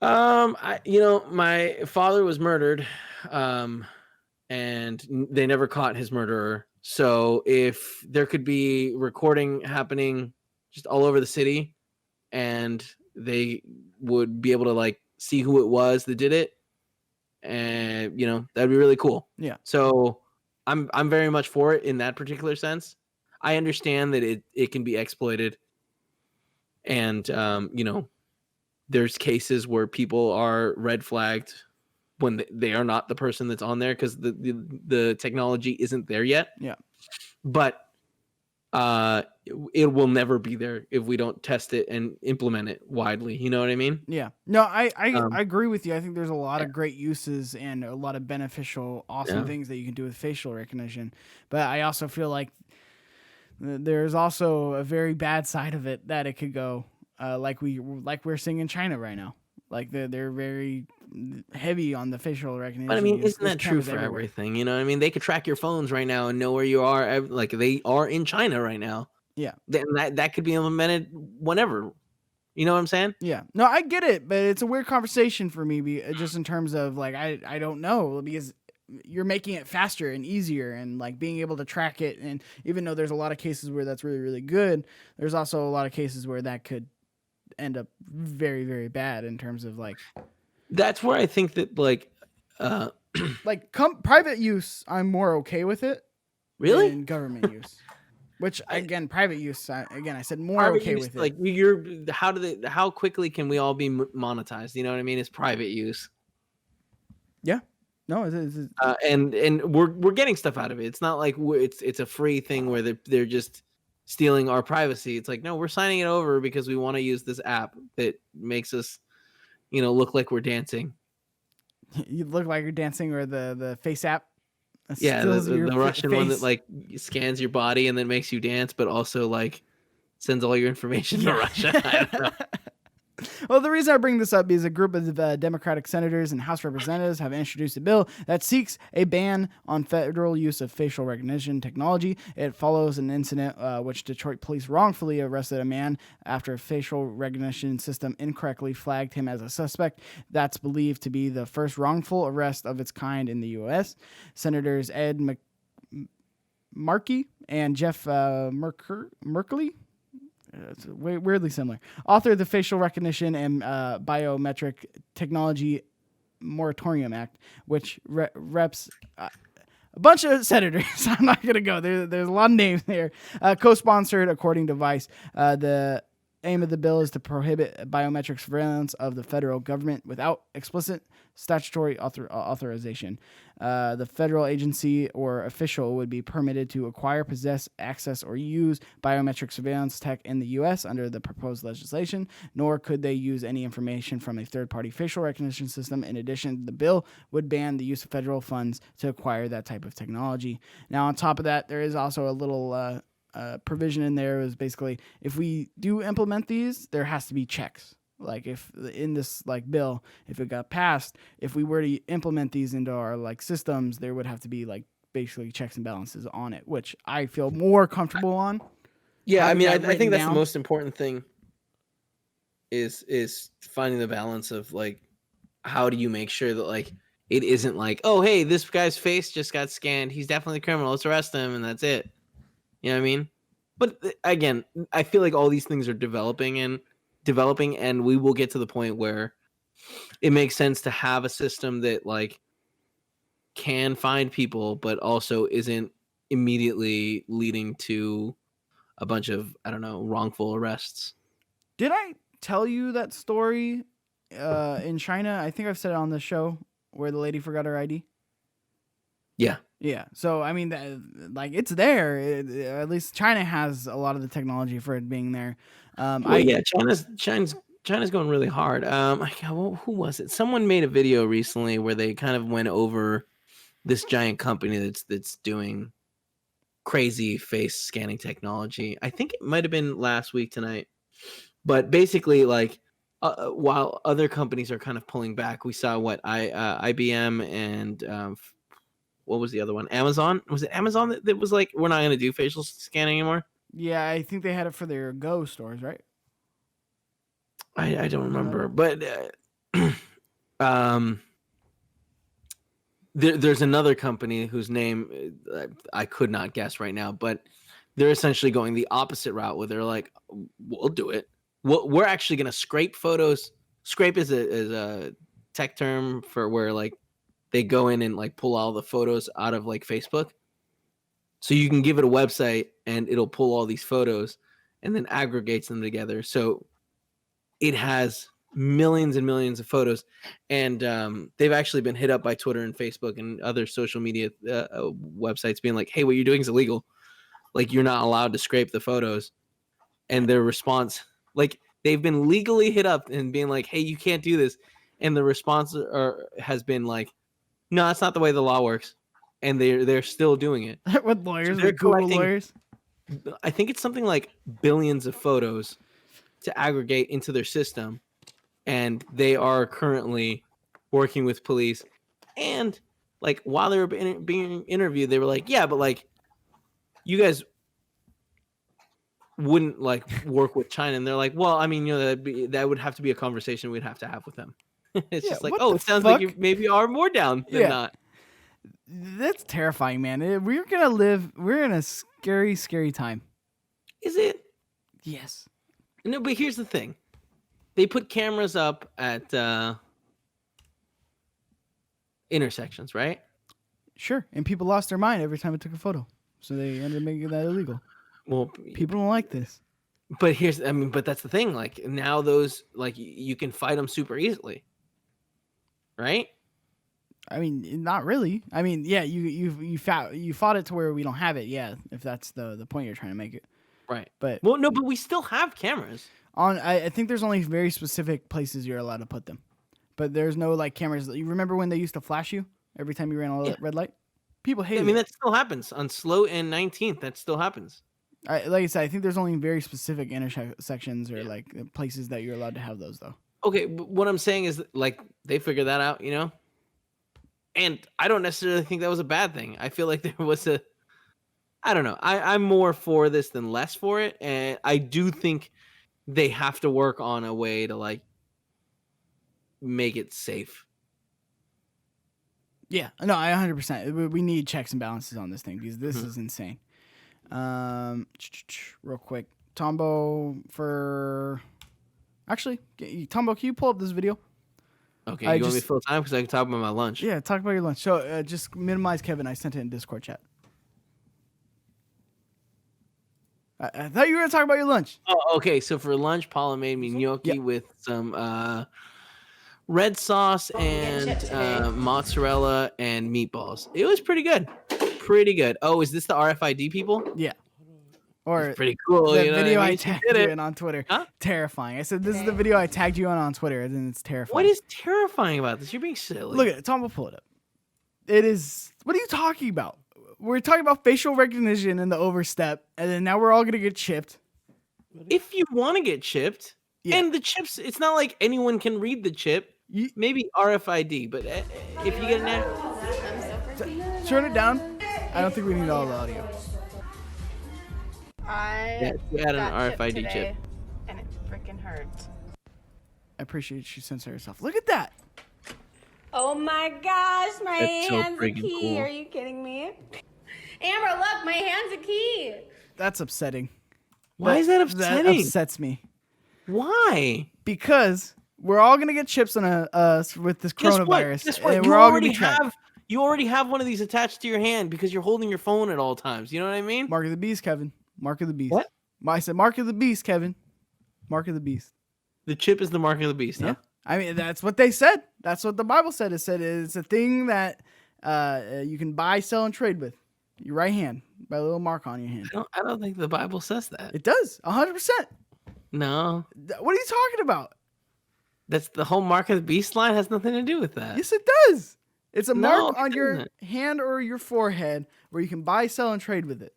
B: My father was murdered, and they never caught his murderer. So if there could be recording happening just all over the city, and they would be able to like see who it was that did it, and that'd be really cool.
A: Yeah.
B: So I'm very much for it in that particular sense. I understand that it can be exploited, and there's cases where people are red flagged when they are not the person that's on there because the technology isn't there yet.
A: Yeah.
B: But it will never be there if we don't test it and implement it widely. You know what I mean?
A: Yeah. No, I agree with you. I think there's a lot of great uses and a lot of beneficial, awesome things that you can do with facial recognition. But I also feel like there's also a very bad side of it that it could go like we're seeing in China right now. Like they're very heavy on the facial recognition.
B: But I mean, isn't that true for everything? You know what I mean? They could track your phones right now and know where you are. Like they are in China right now.
A: Yeah.
B: Then that could be implemented whenever. You know what I'm saying?
A: Yeah. No, I get it, but it's a weird conversation for me just in terms of like I don't know, because you're making it faster and easier and like being able to track it. And even though there's a lot of cases where that's really, really good, there's also a lot of cases where that could end up very, very bad in terms of like
B: That's where I think that like
A: Like private use, I'm more okay with it
B: really
A: than government use. Which again, private use. I said more
B: private
A: okay
B: use,
A: with it.
B: like how quickly can we all be monetized? You know what I mean? It's private use.
A: Yeah. No,
B: And we're getting stuff out of it. It's not like it's a free thing where they're just stealing our privacy. It's like, no, we're signing it over because we want to use this app that makes us, look like we're dancing.
A: you look like you're dancing, or the face app that
B: Yeah,
A: steals your
B: the Russian one that
A: face.
B: like scans your body and then makes you dance, but also like sends all your information to Russia. I don't know.
A: Well, the reason I bring this up is a group of Democratic senators and House representatives have introduced a bill that seeks a ban on federal use of facial recognition technology. It follows an incident which Detroit police wrongfully arrested a man after a facial recognition system incorrectly flagged him as a suspect. That's believed to be the first wrongful arrest of its kind in the U.S. Senators Ed Markey and Jeff Merkley. It's weirdly similar. Author of the Facial Recognition and Biometric Technology Moratorium Act, which reps a bunch of senators. I'm not going to go. There's a lot of names there. Co-sponsored, according to Vice. The aim of the bill is to prohibit biometric surveillance of the federal government without explicit statutory authorization. The federal agency or official would be permitted to acquire, possess, access, or use biometric surveillance tech in the U.S. under the proposed legislation, nor could they use any information from a third-party facial recognition system. In addition, the bill would ban the use of federal funds to acquire that type of technology. Now, on top of that, there is also a little provision in there. Is basically, if we do implement these, there has to be checks. Like if in this like bill, if it got passed, if we were to implement these into our like systems, there would have to be like basically checks and balances on it, which I feel more comfortable on.
B: Yeah, I mean, I think that's
A: down.
B: the most important thing. Is finding the balance of like, how do you make sure that like it isn't like, oh hey, this guy's face just got scanned, he's definitely a criminal, let's arrest him, and that's it. You know what I mean? But again, I feel like all these things are developing, and we will get to the point where it makes sense to have a system that like can find people, but also isn't immediately leading to a bunch of, I don't know, wrongful arrests.
A: Did I tell you that story in China? I think I've said it on the show where the lady forgot her ID.
B: Yeah.
A: Yeah. So, I mean, like it's there. At least China has a lot of the technology for it being there.
B: Yeah, China's going really hard. Who was it? Someone made a video recently where they kind of went over this giant company that's doing crazy face scanning technology. I think it might have been last week tonight. But basically, like, while other companies are kind of pulling back, we saw IBM and what was the other one? Amazon? Was it Amazon that was like, we're not going to do facial scanning anymore?
A: Yeah, I think they had it for their Go stores, right?
B: I don't remember, but there's another company whose name I could not guess right now, but they're essentially going the opposite route where they're like, we'll do it. We're actually going to scrape photos. Scrape is a tech term for where like they go in and like pull all the photos out of like Facebook. So you can give it a website and it'll pull all these photos and then aggregates them together. So it has millions and millions of photos, and they've actually been hit up by Twitter and Facebook and other social media websites being like, hey, what you're doing is illegal. Like, you're not allowed to scrape the photos. And their response, like, they've been legally hit up and being like, hey, you can't do this. And the response has been like, no, that's not the way the law works. And they're still doing it.
A: With lawyers,
B: So
A: with Google lawyers.
B: I think it's something like billions of photos to aggregate into their system, and they are currently working with police. And like, while they were being interviewed, they were like, yeah, but like, you guys wouldn't like work with China. And they're like, well, I mean, that would have to be a conversation we'd have to have with them. It's just like, oh, it sounds like you maybe are more down than not.
A: That's terrifying, man. We're in a scary, scary time.
B: Is it?
A: Yes.
B: No, but here's the thing. They put cameras up at intersections, right?
A: Sure. And people lost their mind every time I took a photo. So they ended up making that illegal.
B: Well,
A: People don't like this.
B: but but that's the thing. Like now those, like you can fight them super easily. Right?
A: I mean, not really. I mean, yeah, you fought it to where we don't have it. Yeah, if that's the point you're trying to make it.
B: Right.
A: But
B: well, no, but we still have cameras.
A: I think there's only very specific places you're allowed to put them. But there's no like cameras. You remember when they used to flash you every time you ran a red light? People hate it.
B: I mean, that still happens on Sloat and 19th. That still happens.
A: Like I said, I think there's only very specific intersections or like places that you're allowed to have those though.
B: Okay, but what I'm saying is like they figured that out, you know? And I don't necessarily think that was a bad thing. I feel like there was I don't know. I'm more for this than less for it. And I do think they have to work on a way to like make it safe.
A: Yeah, no, I 100%. We need checks and balances on this thing because this is insane. Real quick, Tombo Tombo, can you pull up this video?
B: Okay, you want me to fill time because I can talk about my lunch.
A: Yeah, talk about your lunch. So just minimize Kevin. I sent it in Discord chat. I thought you were gonna talk about your lunch.
B: Oh, okay. So for lunch, Paula made me gnocchi with some red sauce and mozzarella and meatballs. It was pretty good. Pretty good. Oh, is this the RFID people?
A: Yeah. Or
B: it's pretty cool.
A: The
B: you know
A: video
B: what I
A: I
B: mean?
A: tagged you in on Twitter.
B: Huh?
A: Terrifying. I said this is the video I tagged you on Twitter, and it's terrifying.
B: What is terrifying about this? You're being silly.
A: Look at it. Tom will pull it up. It is. What are you talking about? We're talking about facial recognition and the overstep, and then now we're all gonna get chipped.
B: If you want to get chipped, and the chips, it's not like anyone can read the chip. Maybe RFID, but if you get an
A: turn it down. I don't think we need all the audio.
B: We had an RFID chip,
D: and it freaking hurts.
A: I appreciate she censors herself. Look at that.
D: Oh my gosh, my
B: That's so
D: hand's a
B: freaking
D: key.
B: cool.
D: Are you kidding me? Amber, look, my hand's a key.
A: That's upsetting.
B: Why is that upsetting?
A: That upsets me.
B: Why?
A: Because we're all gonna get chips on with this coronavirus.
B: Guess what?
A: And
B: You
A: we're all gonna be
B: you already have one of these attached to your hand because you're holding your phone at all times. You know what I mean?
A: Mark of the beast, Kevin. Mark of the beast.
B: What?
A: I said mark of the beast, Kevin. Mark of the beast.
B: The chip is the mark of the beast, huh?
A: I mean, that's what they said. That's what the Bible said. It said it's a thing that you can buy, sell, and trade with. Your right hand, by a little mark on your hand.
B: I don't think the Bible says that.
A: It does, 100%.
B: No.
A: What are you talking about?
B: That's the whole mark of the beast line has nothing to do with that.
A: Yes, it does. It's a mark on your hand or your forehead where you can buy, sell, and trade with it.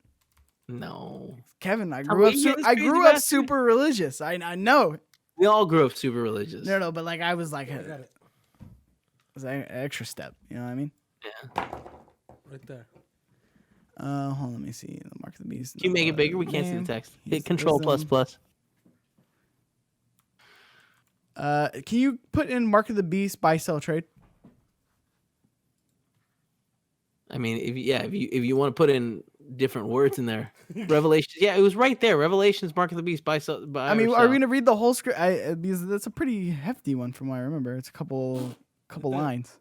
B: No.
A: Kevin, I grew up super religious. I know.
B: We all grew up super religious.
A: No, but like I was like it was an extra step. You know what I mean?
B: Yeah.
C: Right there.
A: Hold on, let me see. The mark of the beast.
B: Can you make it bigger? We can't see the text. Hit Control plus.
A: Can you put in mark of the beast, buy, sell, trade?
B: I mean, if you want to put in different words in there, Revelations. Yeah, it was right there. Revelations, mark of the beast, buy, sell.
A: I mean, are we gonna read the whole script? Because that's a pretty hefty one from what I remember. It's a couple lines.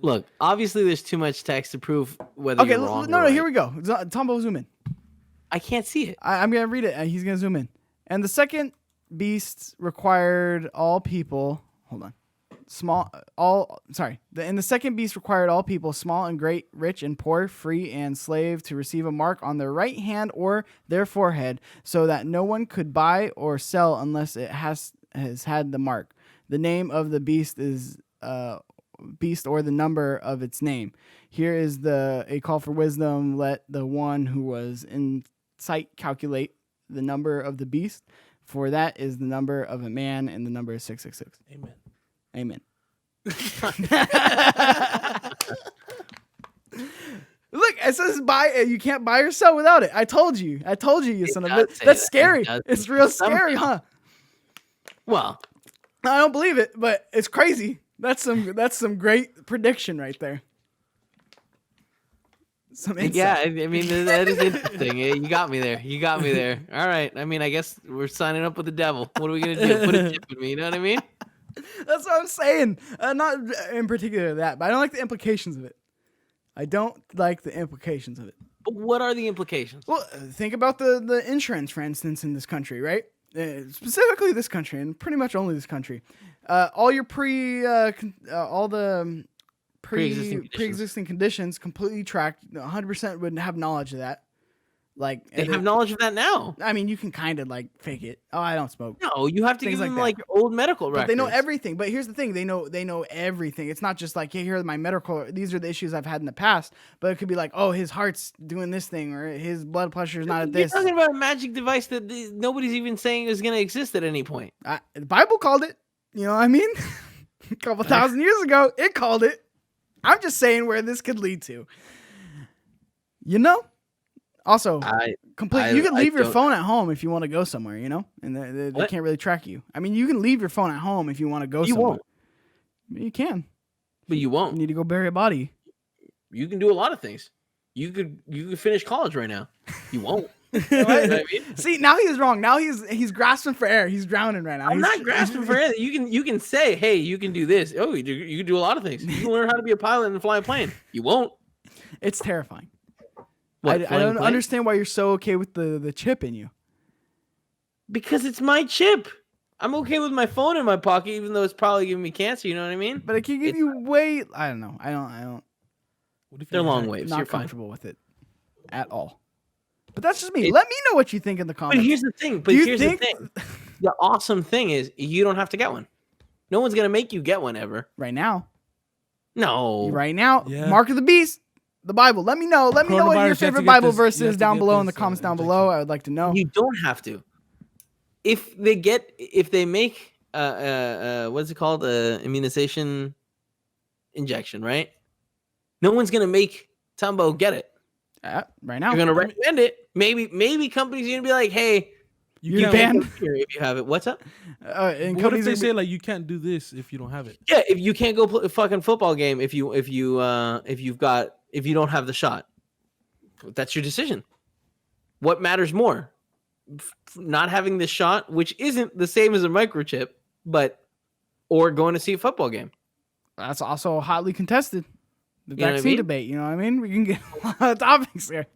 B: Look, obviously, there's too much text to prove whether you're wrong.
A: No, here we go. Tombo, zoom in.
B: I can't see it.
A: I'm gonna read it, and he's gonna zoom in. And the second beast required all people. Hold on. And the second beast required all people, small and great, rich and poor, free and slave, to receive a mark on their right hand or their forehead, so that no one could buy or sell unless it has had the mark. The name of the beast is beast or the number of its name. Here is a call for wisdom. Let the one who was in sight calculate the number of the beast, for that is the number of a man, and the number is 666. Amen. Look, it says buy. You can't buy or sell without it. I told you, you son of a bitch. That's scary. It's real scary, huh?
B: Well,
A: I don't believe it, but it's crazy. That's some great prediction right there. Some insight.
B: Yeah, I mean that is interesting. You got me there. All right. I mean, I guess we're signing up with the devil. What are we gonna do? Put a chip in me. You know what I mean?
A: That's what I'm saying. Not in particular that, but I don't like the implications of it. I don't like the implications of it.
B: But what are the implications?
A: Well, think about the insurance, for instance, in this country, right? Specifically this country, and pretty much only this country. All your pre-existing conditions completely tracked. 100% would have knowledge of that. Like
B: They have knowledge of that now.
A: I mean, you can kind of like fake it. Oh, I don't smoke.
B: No, you have to
A: Things
B: give them
A: that.
B: like your old medical records.
A: But they know everything. But here's the thing: they know everything. It's not just like, hey, here are my medical. These are the issues I've had in the past. But it could be like, oh, his heart's doing this thing, or his blood pressure is not at this.
B: You're talking about a magic device that nobody's even saying is going to exist at any point.
A: The Bible called it. You know what I mean? A couple thousand years ago, it called it. I'm just saying where this could lead to. You know. Also, you can leave your phone at home if you want to go somewhere, you know, and they can't really track you. I mean, you can leave your phone at home if you want to go somewhere.
B: Won't.
A: You can,
B: but you won't.
A: You need to go bury a body.
B: You can do a lot of things. You could finish college right now. You won't. You know what I mean?
A: See, now he's wrong. Now he's grasping for air. He's drowning right now.
B: I'm not grasping for air. You can say, hey, you can do this. Oh, you can do a lot of things. You can learn how to be a pilot and fly a plane. You won't.
A: It's terrifying.
B: What,
A: I don't understand why you're so okay with the chip in you. Because
B: it's my chip. I'm okay with my phone in my pocket, even though it's probably giving me cancer. You know what I mean?
A: But it can give you way. I don't know. I don't.
B: They're long waves.
A: Not
B: You're
A: comfortable with it at all. But that's just me. Let me know what you think in the comments.
B: But here's the thing. The awesome thing is you don't have to get one. No one's gonna make you get one ever.
A: Right now.
B: No.
A: Right now. Yeah. Mark of the Beast. The Bible. Let me know. Let me know what your favorite Bible verse is down below in the comments down below. I would like to know.
B: You don't have to. If they make what's it called? Immunization injection, right? No one's gonna make Tumbo get it.
A: Right now.
B: You're gonna recommend it. Maybe companies are gonna be like, hey,
A: you banned
B: if you have it. What's up?
C: And what if they say like you can't do this if you don't have it?
B: Yeah, if you can't go play a fucking football game if you don't have the shot, that's your decision. What matters more? Not having the shot, which isn't the same as a microchip, or going to see a football game.
A: That's also hotly contested. The vaccine debate, you know what I mean? We can get a lot of topics here.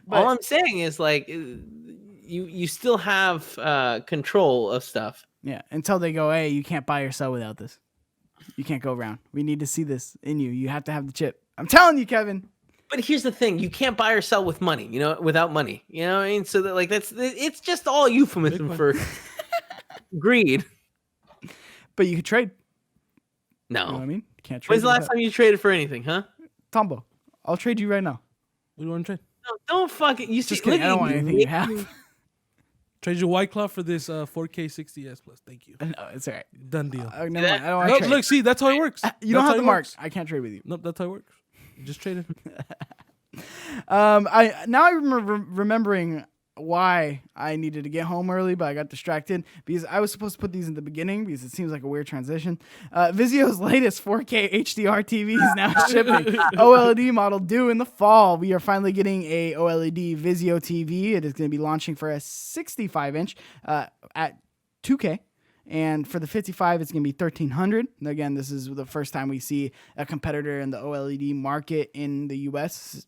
B: But all I'm saying is like you still have control of stuff.
A: Yeah, until they go, hey, you can't buy or sell without this. You can't go around. We need to see this in you. You have to have the chip. I'm telling you, Kevin.
B: But here's the thing: you can't buy or sell with money. You know, without money. You know what I mean? So that it's just all euphemism for greed.
A: But you could trade.
B: No,
A: you know what I mean, you can't trade.
B: When's the last time you traded for anything, huh?
A: Tombo, I'll trade you right now.
C: We want to trade.
B: No, don't fucking. You
A: just kidding. I don't want anything you have.
C: Trade your White Claw for this 4K 60s Plus. Thank you.
A: No, it's all right.
C: Done deal.
A: Never mind. I don't want to trade.
C: Look, see, that's how it works.
A: You don't have the marks. I can't trade with you.
C: Nope, that's how it works. Just trade it.
A: I remember remembering why I needed to get home early, but I got distracted because I was supposed to put these in the beginning because it seems like a weird transition. Vizio's latest 4K HDR TV is now shipping. OLED model due in the fall. We are finally getting a OLED Vizio TV. It is going to be launching for a 65-inch at 2K. And for the 55, it's going to be $1,300. Again, this is the first time we see a competitor in the OLED market in the US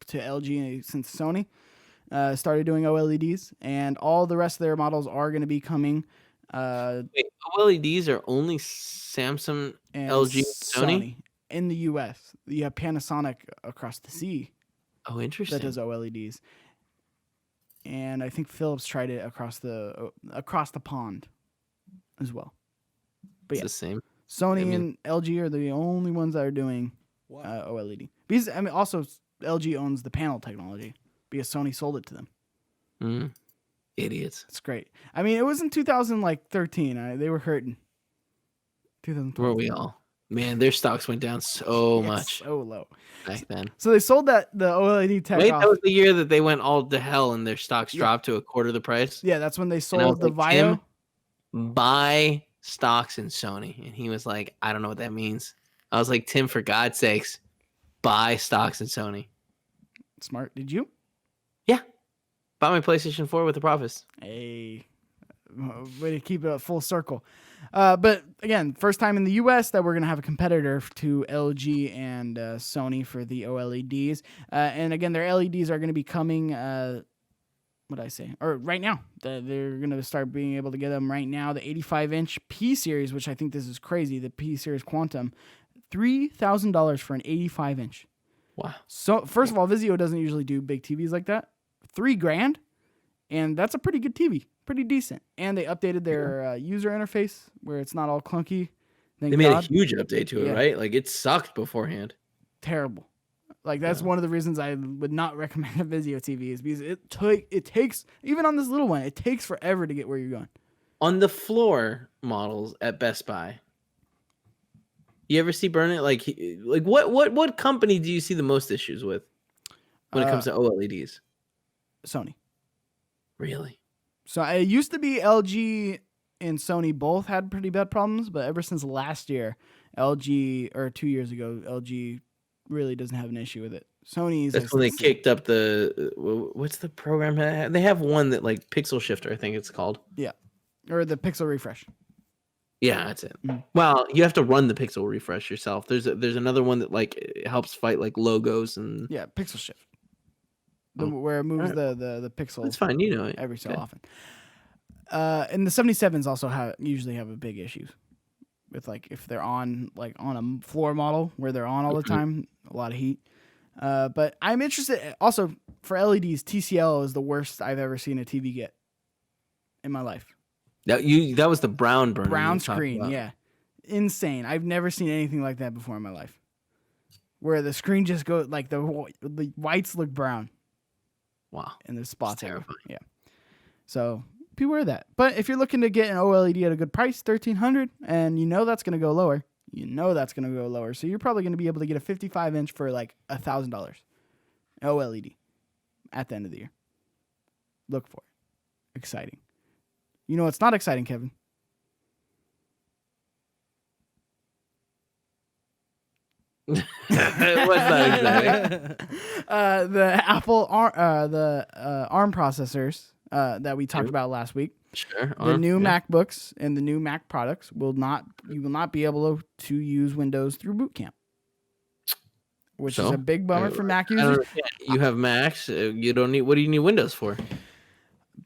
A: to LG since Sony started doing OLEDs. And all the rest of their models are going to be coming.
B: Wait, OLEDs are only Samsung,
A: and
B: LG, Sony?
A: In the US. You have Panasonic across the sea.
B: Oh, interesting.
A: That does OLEDs. And I think Philips tried it across the pond as well. But
B: it's the same.
A: Sony and LG are the only ones that are doing OLED. Because also LG owns the panel technology because Sony sold it to them.
B: Idiots.
A: It's great. I mean, it was in 2013. They were hurting. 2012.
B: Were we all? Man, their stocks went down so much.
A: So low
B: back then.
A: So they sold the OLED tech off.
B: That was the year that they went all to hell and their stocks dropped to a quarter the price.
A: Yeah, that's when they sold the Vizio.
B: Buy stocks in Sony. And he was like, I don't know what that means. I was like, Tim, for God's sakes, buy stocks in Sony.
A: Smart. Did you?
B: Yeah. Bought my PlayStation 4 with the profits.
A: Hey. way to keep it a full circle. But again, first time in the U.S. that we're going to have a competitor to LG and Sony for the OLEDs. And again, their LEDs are going to be coming, what did I say? Or right now. They're going to start being able to get them right now. The 85-inch P-Series, which I think this is crazy, the P-Series Quantum, $3,000 for an 85-inch.
B: Wow.
A: So first of all, Vizio doesn't usually do big TVs like that. $3,000, and that's a pretty good TV, pretty decent. And they updated their user interface where it's not all clunky.
B: They made a huge update to it, right? Like it sucked beforehand.
A: Terrible. Like that's one of the reasons I would not recommend a Vizio TV is because it takes even on this little one, it takes forever to get where you're going.
B: On the floor models at Best Buy. You ever see burn it? Like what company do you see the most issues with when it comes to OLEDs?
A: Sony.
B: Really?
A: So it used to be LG and Sony both had pretty bad problems, but ever since last year, LG or 2 years ago, LG really doesn't have an issue with it. Sony's
B: that's when they kicked up the what's the program? They have one that like Pixel Shifter, I think it's called.
A: Yeah, or the Pixel Refresh.
B: Yeah, that's it. Well, you have to run the Pixel Refresh yourself. There's another one that like helps fight like logos and
A: Pixel Shift, where it moves the pixel.
B: That's fine, you know it
A: every so often. And the 77s also usually have a big issues with like if they're on a floor model where they're on all the time, a lot of heat. But I'm interested also for LEDs. TCL is the worst I've ever seen a TV get in my life.
B: That was the brown burn.
A: Brown screen, yeah. Insane. I've never seen anything like that before in my life. Where the screen just goes like the whites look brown.
B: Wow.
A: And there's spots.
B: Terrifying.
A: Yeah. So beware of that. But if you're looking to get an OLED at a good price, $1,300, and you know that's going to go lower. So you're probably going to be able to get a 55-inch for like $1,000 OLED at the end of the year. Look for it. Exciting. You know what's not exciting, Kevin?
B: What's not exciting?
A: The Apple ARM processors that we talked about last week.
B: Sure.
A: The new MacBooks and the new Mac products you will not be able to use Windows through Boot Camp, which is a big bummer for Mac users.
B: You have Macs. You don't need. What do you need Windows for?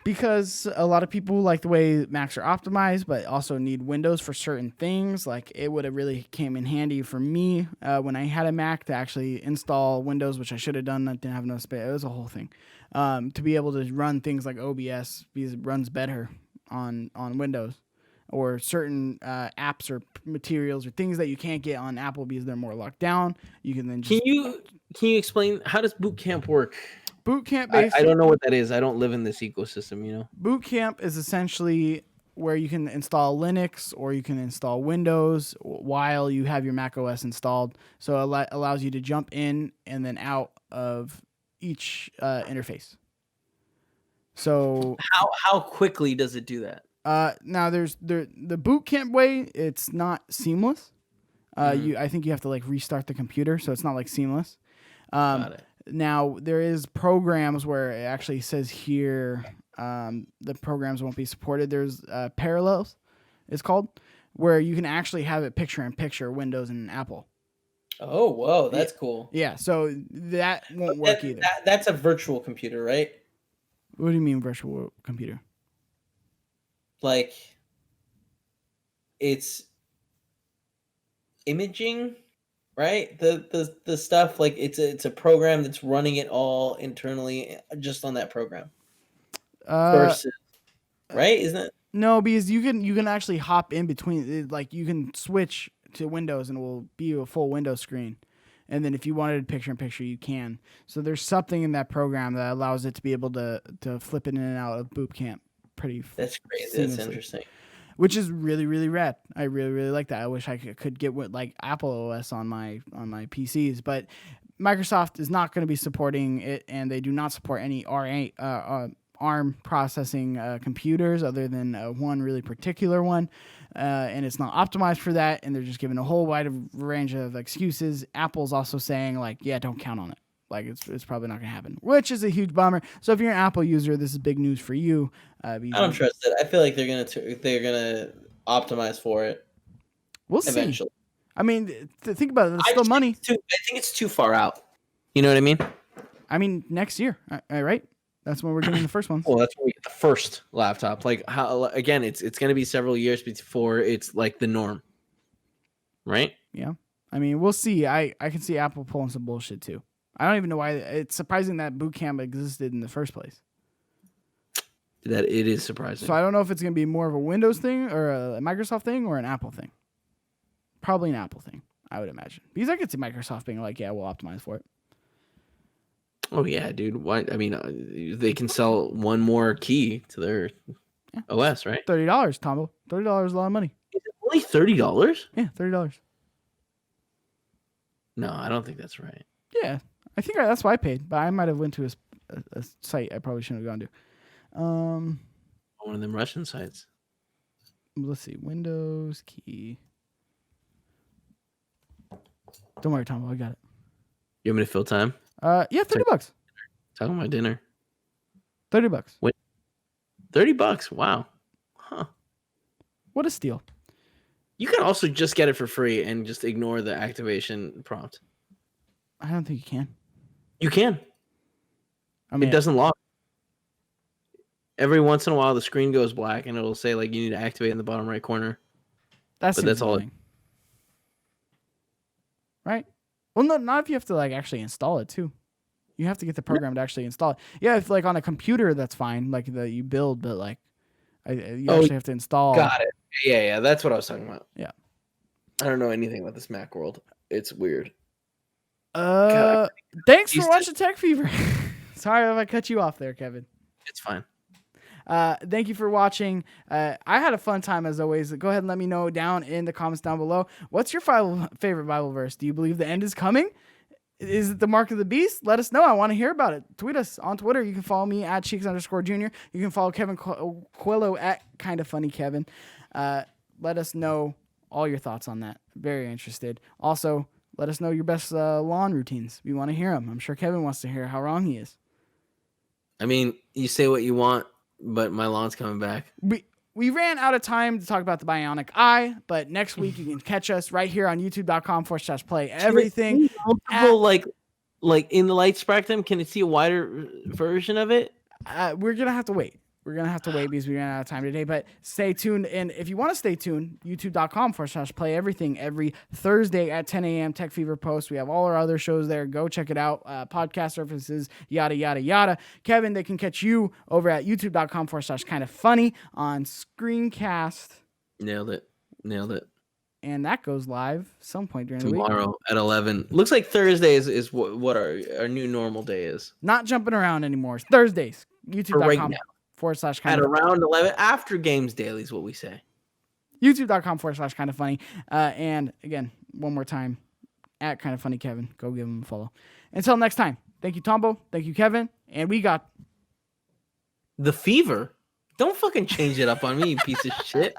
A: Because a lot of people like the way Macs are optimized, but also need Windows for certain things. Like it would have really came in handy for me when I had a Mac to actually install Windows, which I should have done. I didn't have enough space. It was a whole thing. To be able to run things like OBS because it runs better on Windows, or certain apps or materials or things that you can't get on Apple because they're more locked down. You can then just...
B: Can you explain how does Boot Camp work?
A: Boot Camp
B: I don't know what that is. I don't live in this ecosystem, you know.
A: Boot Camp is essentially where you can install Linux or you can install Windows while you have your Mac OS installed. So it allows you to jump in and then out of each interface. So
B: how quickly does it do that?
A: Now there's the Boot Camp way. It's not seamless. I think you have to like restart the computer, so it's not like seamless.
B: Got it.
A: Now, there is programs where it actually says here the programs won't be supported. There's Parallels, it's called, where you can actually have it picture-in-picture Windows and Apple.
B: Oh, whoa, that's cool.
A: Yeah, so that won't work either.
B: That's a virtual computer, right?
A: What do you mean virtual computer?
B: Like, it's imaging... Right, the stuff like it's a program that's running it all internally just on that program. Versus, right? Isn't it?
A: No, because you can actually hop in between. Like you can switch to Windows and it will be a full Windows screen, and then if you wanted picture in picture, you can. So there's something in that program that allows it to be able to flip it in and out of Boot Camp pretty.
B: That's great. That's interesting.
A: Which is really, really rad. I really, really like that. I wish I could get like Apple OS on my PCs, but Microsoft is not going to be supporting it, and they do not support any ARM processing computers other than one really particular one, and it's not optimized for that, and they're just giving a whole wide range of excuses. Apple's also saying, like, yeah, don't count on it. Like it's probably not gonna happen, which is a huge bummer. So if you're an Apple user, this is big news for you.
B: I don't trust it. I feel like they're gonna optimize for it.
A: We'll
B: eventually.
A: See. I mean, think about it. It's still money.
B: I think it's too far out. You know what I mean?
A: I mean, next year, right? That's when we're getting the first ones.
B: Well, that's when we get the first laptop. Like how again, it's gonna be several years before it's like the norm, right?
A: Yeah. I mean, we'll see. I can see Apple pulling some bullshit too. I don't even know why. It's surprising that boot camp existed in the first place.
B: That it is surprising.
A: So I don't know if it's going to be more of a Windows thing or a Microsoft thing or an Apple thing. Probably an Apple thing, I would imagine. Because I could see Microsoft being like, yeah, we'll optimize for it.
B: Oh, yeah, dude. Why? I mean, they can sell one more key to their OS, right?
A: $30, Tombo. $30 is a lot of money.
B: Is it only $30?
A: Yeah, $30.
B: No, I don't think that's right.
A: Yeah, I think that's what I paid, but I might have went to a site I probably shouldn't have gone to.
B: One of them Russian sites.
A: Let's see, Windows key. Don't worry, Tom. I got it.
B: You want me to fill time?
A: Yeah, $30.
B: Talking about dinner.
A: $30.
B: Wait, $30? Wow. Huh.
A: What a steal.
B: You can also just get it for free and just ignore the activation prompt.
A: I don't think you can.
B: You can.
A: I mean,
B: it doesn't lock. Every once in a while, the screen goes black and it'll say like you need to activate in the bottom right corner. That's all.
A: Right? Well, no, not if you have to like actually install it too. You have to get the program to actually install it. Yeah, if like on a computer, that's fine. Like that you build, but like you actually have to install.
B: Got it. Yeah. That's what I was talking about.
A: Yeah.
B: I don't know anything about this Mac world. It's weird.
A: Thanks for watching Tech Fever. Sorry if I cut you off there, Kevin.
B: It's fine.
A: Thank you for watching. I had a fun time as always. Go ahead and let me know down in the comments down below. What's your favorite Bible verse? Do you believe the end is coming? Is it the mark of the beast? Let us know. I want to hear about it. Tweet us on Twitter. You can follow me at Cheeks_Jr. You can follow Kevin Coello at KindaFunnyKevin. Let us know all your thoughts on that. Very interested. Also, let us know your best lawn routines. We want to hear them. I'm sure Kevin wants to hear how wrong he is.
B: I mean, you say what you want, but my lawn's coming back.
A: We ran out of time to talk about the Bionic Eye, but next week you can catch us right here on youtube.com/play everything.
B: Like in the light spectrum, can it see a wider version of it?
A: We're going to have to wait. We're going to have to wait because we ran out of time today, but stay tuned. And if you want to stay tuned, youtube.com/play everything every Thursday at 10 a.m. Tech Fever Post. We have all our other shows there. Go check it out. Podcast references, yada, yada, yada. Kevin, they can catch you over at youtube.com/kindafunny on Screencast.
B: Nailed it.
A: And that goes live some point during the week.
B: Tomorrow at 11. Looks like Thursday is what our new normal day is.
A: Not jumping around anymore. It's Thursdays. YouTube.com.
B: Right now.
A: /kind
B: at around 11 after games daily is what we say.
A: youtube.com/kindafunny. And again, one more time, at KindaFunnyKevin. Go give him a follow. Until next time, thank you, Tombo. Thank you, Kevin. And we got
B: the fever. Don't fucking change it up on me, you piece of shit.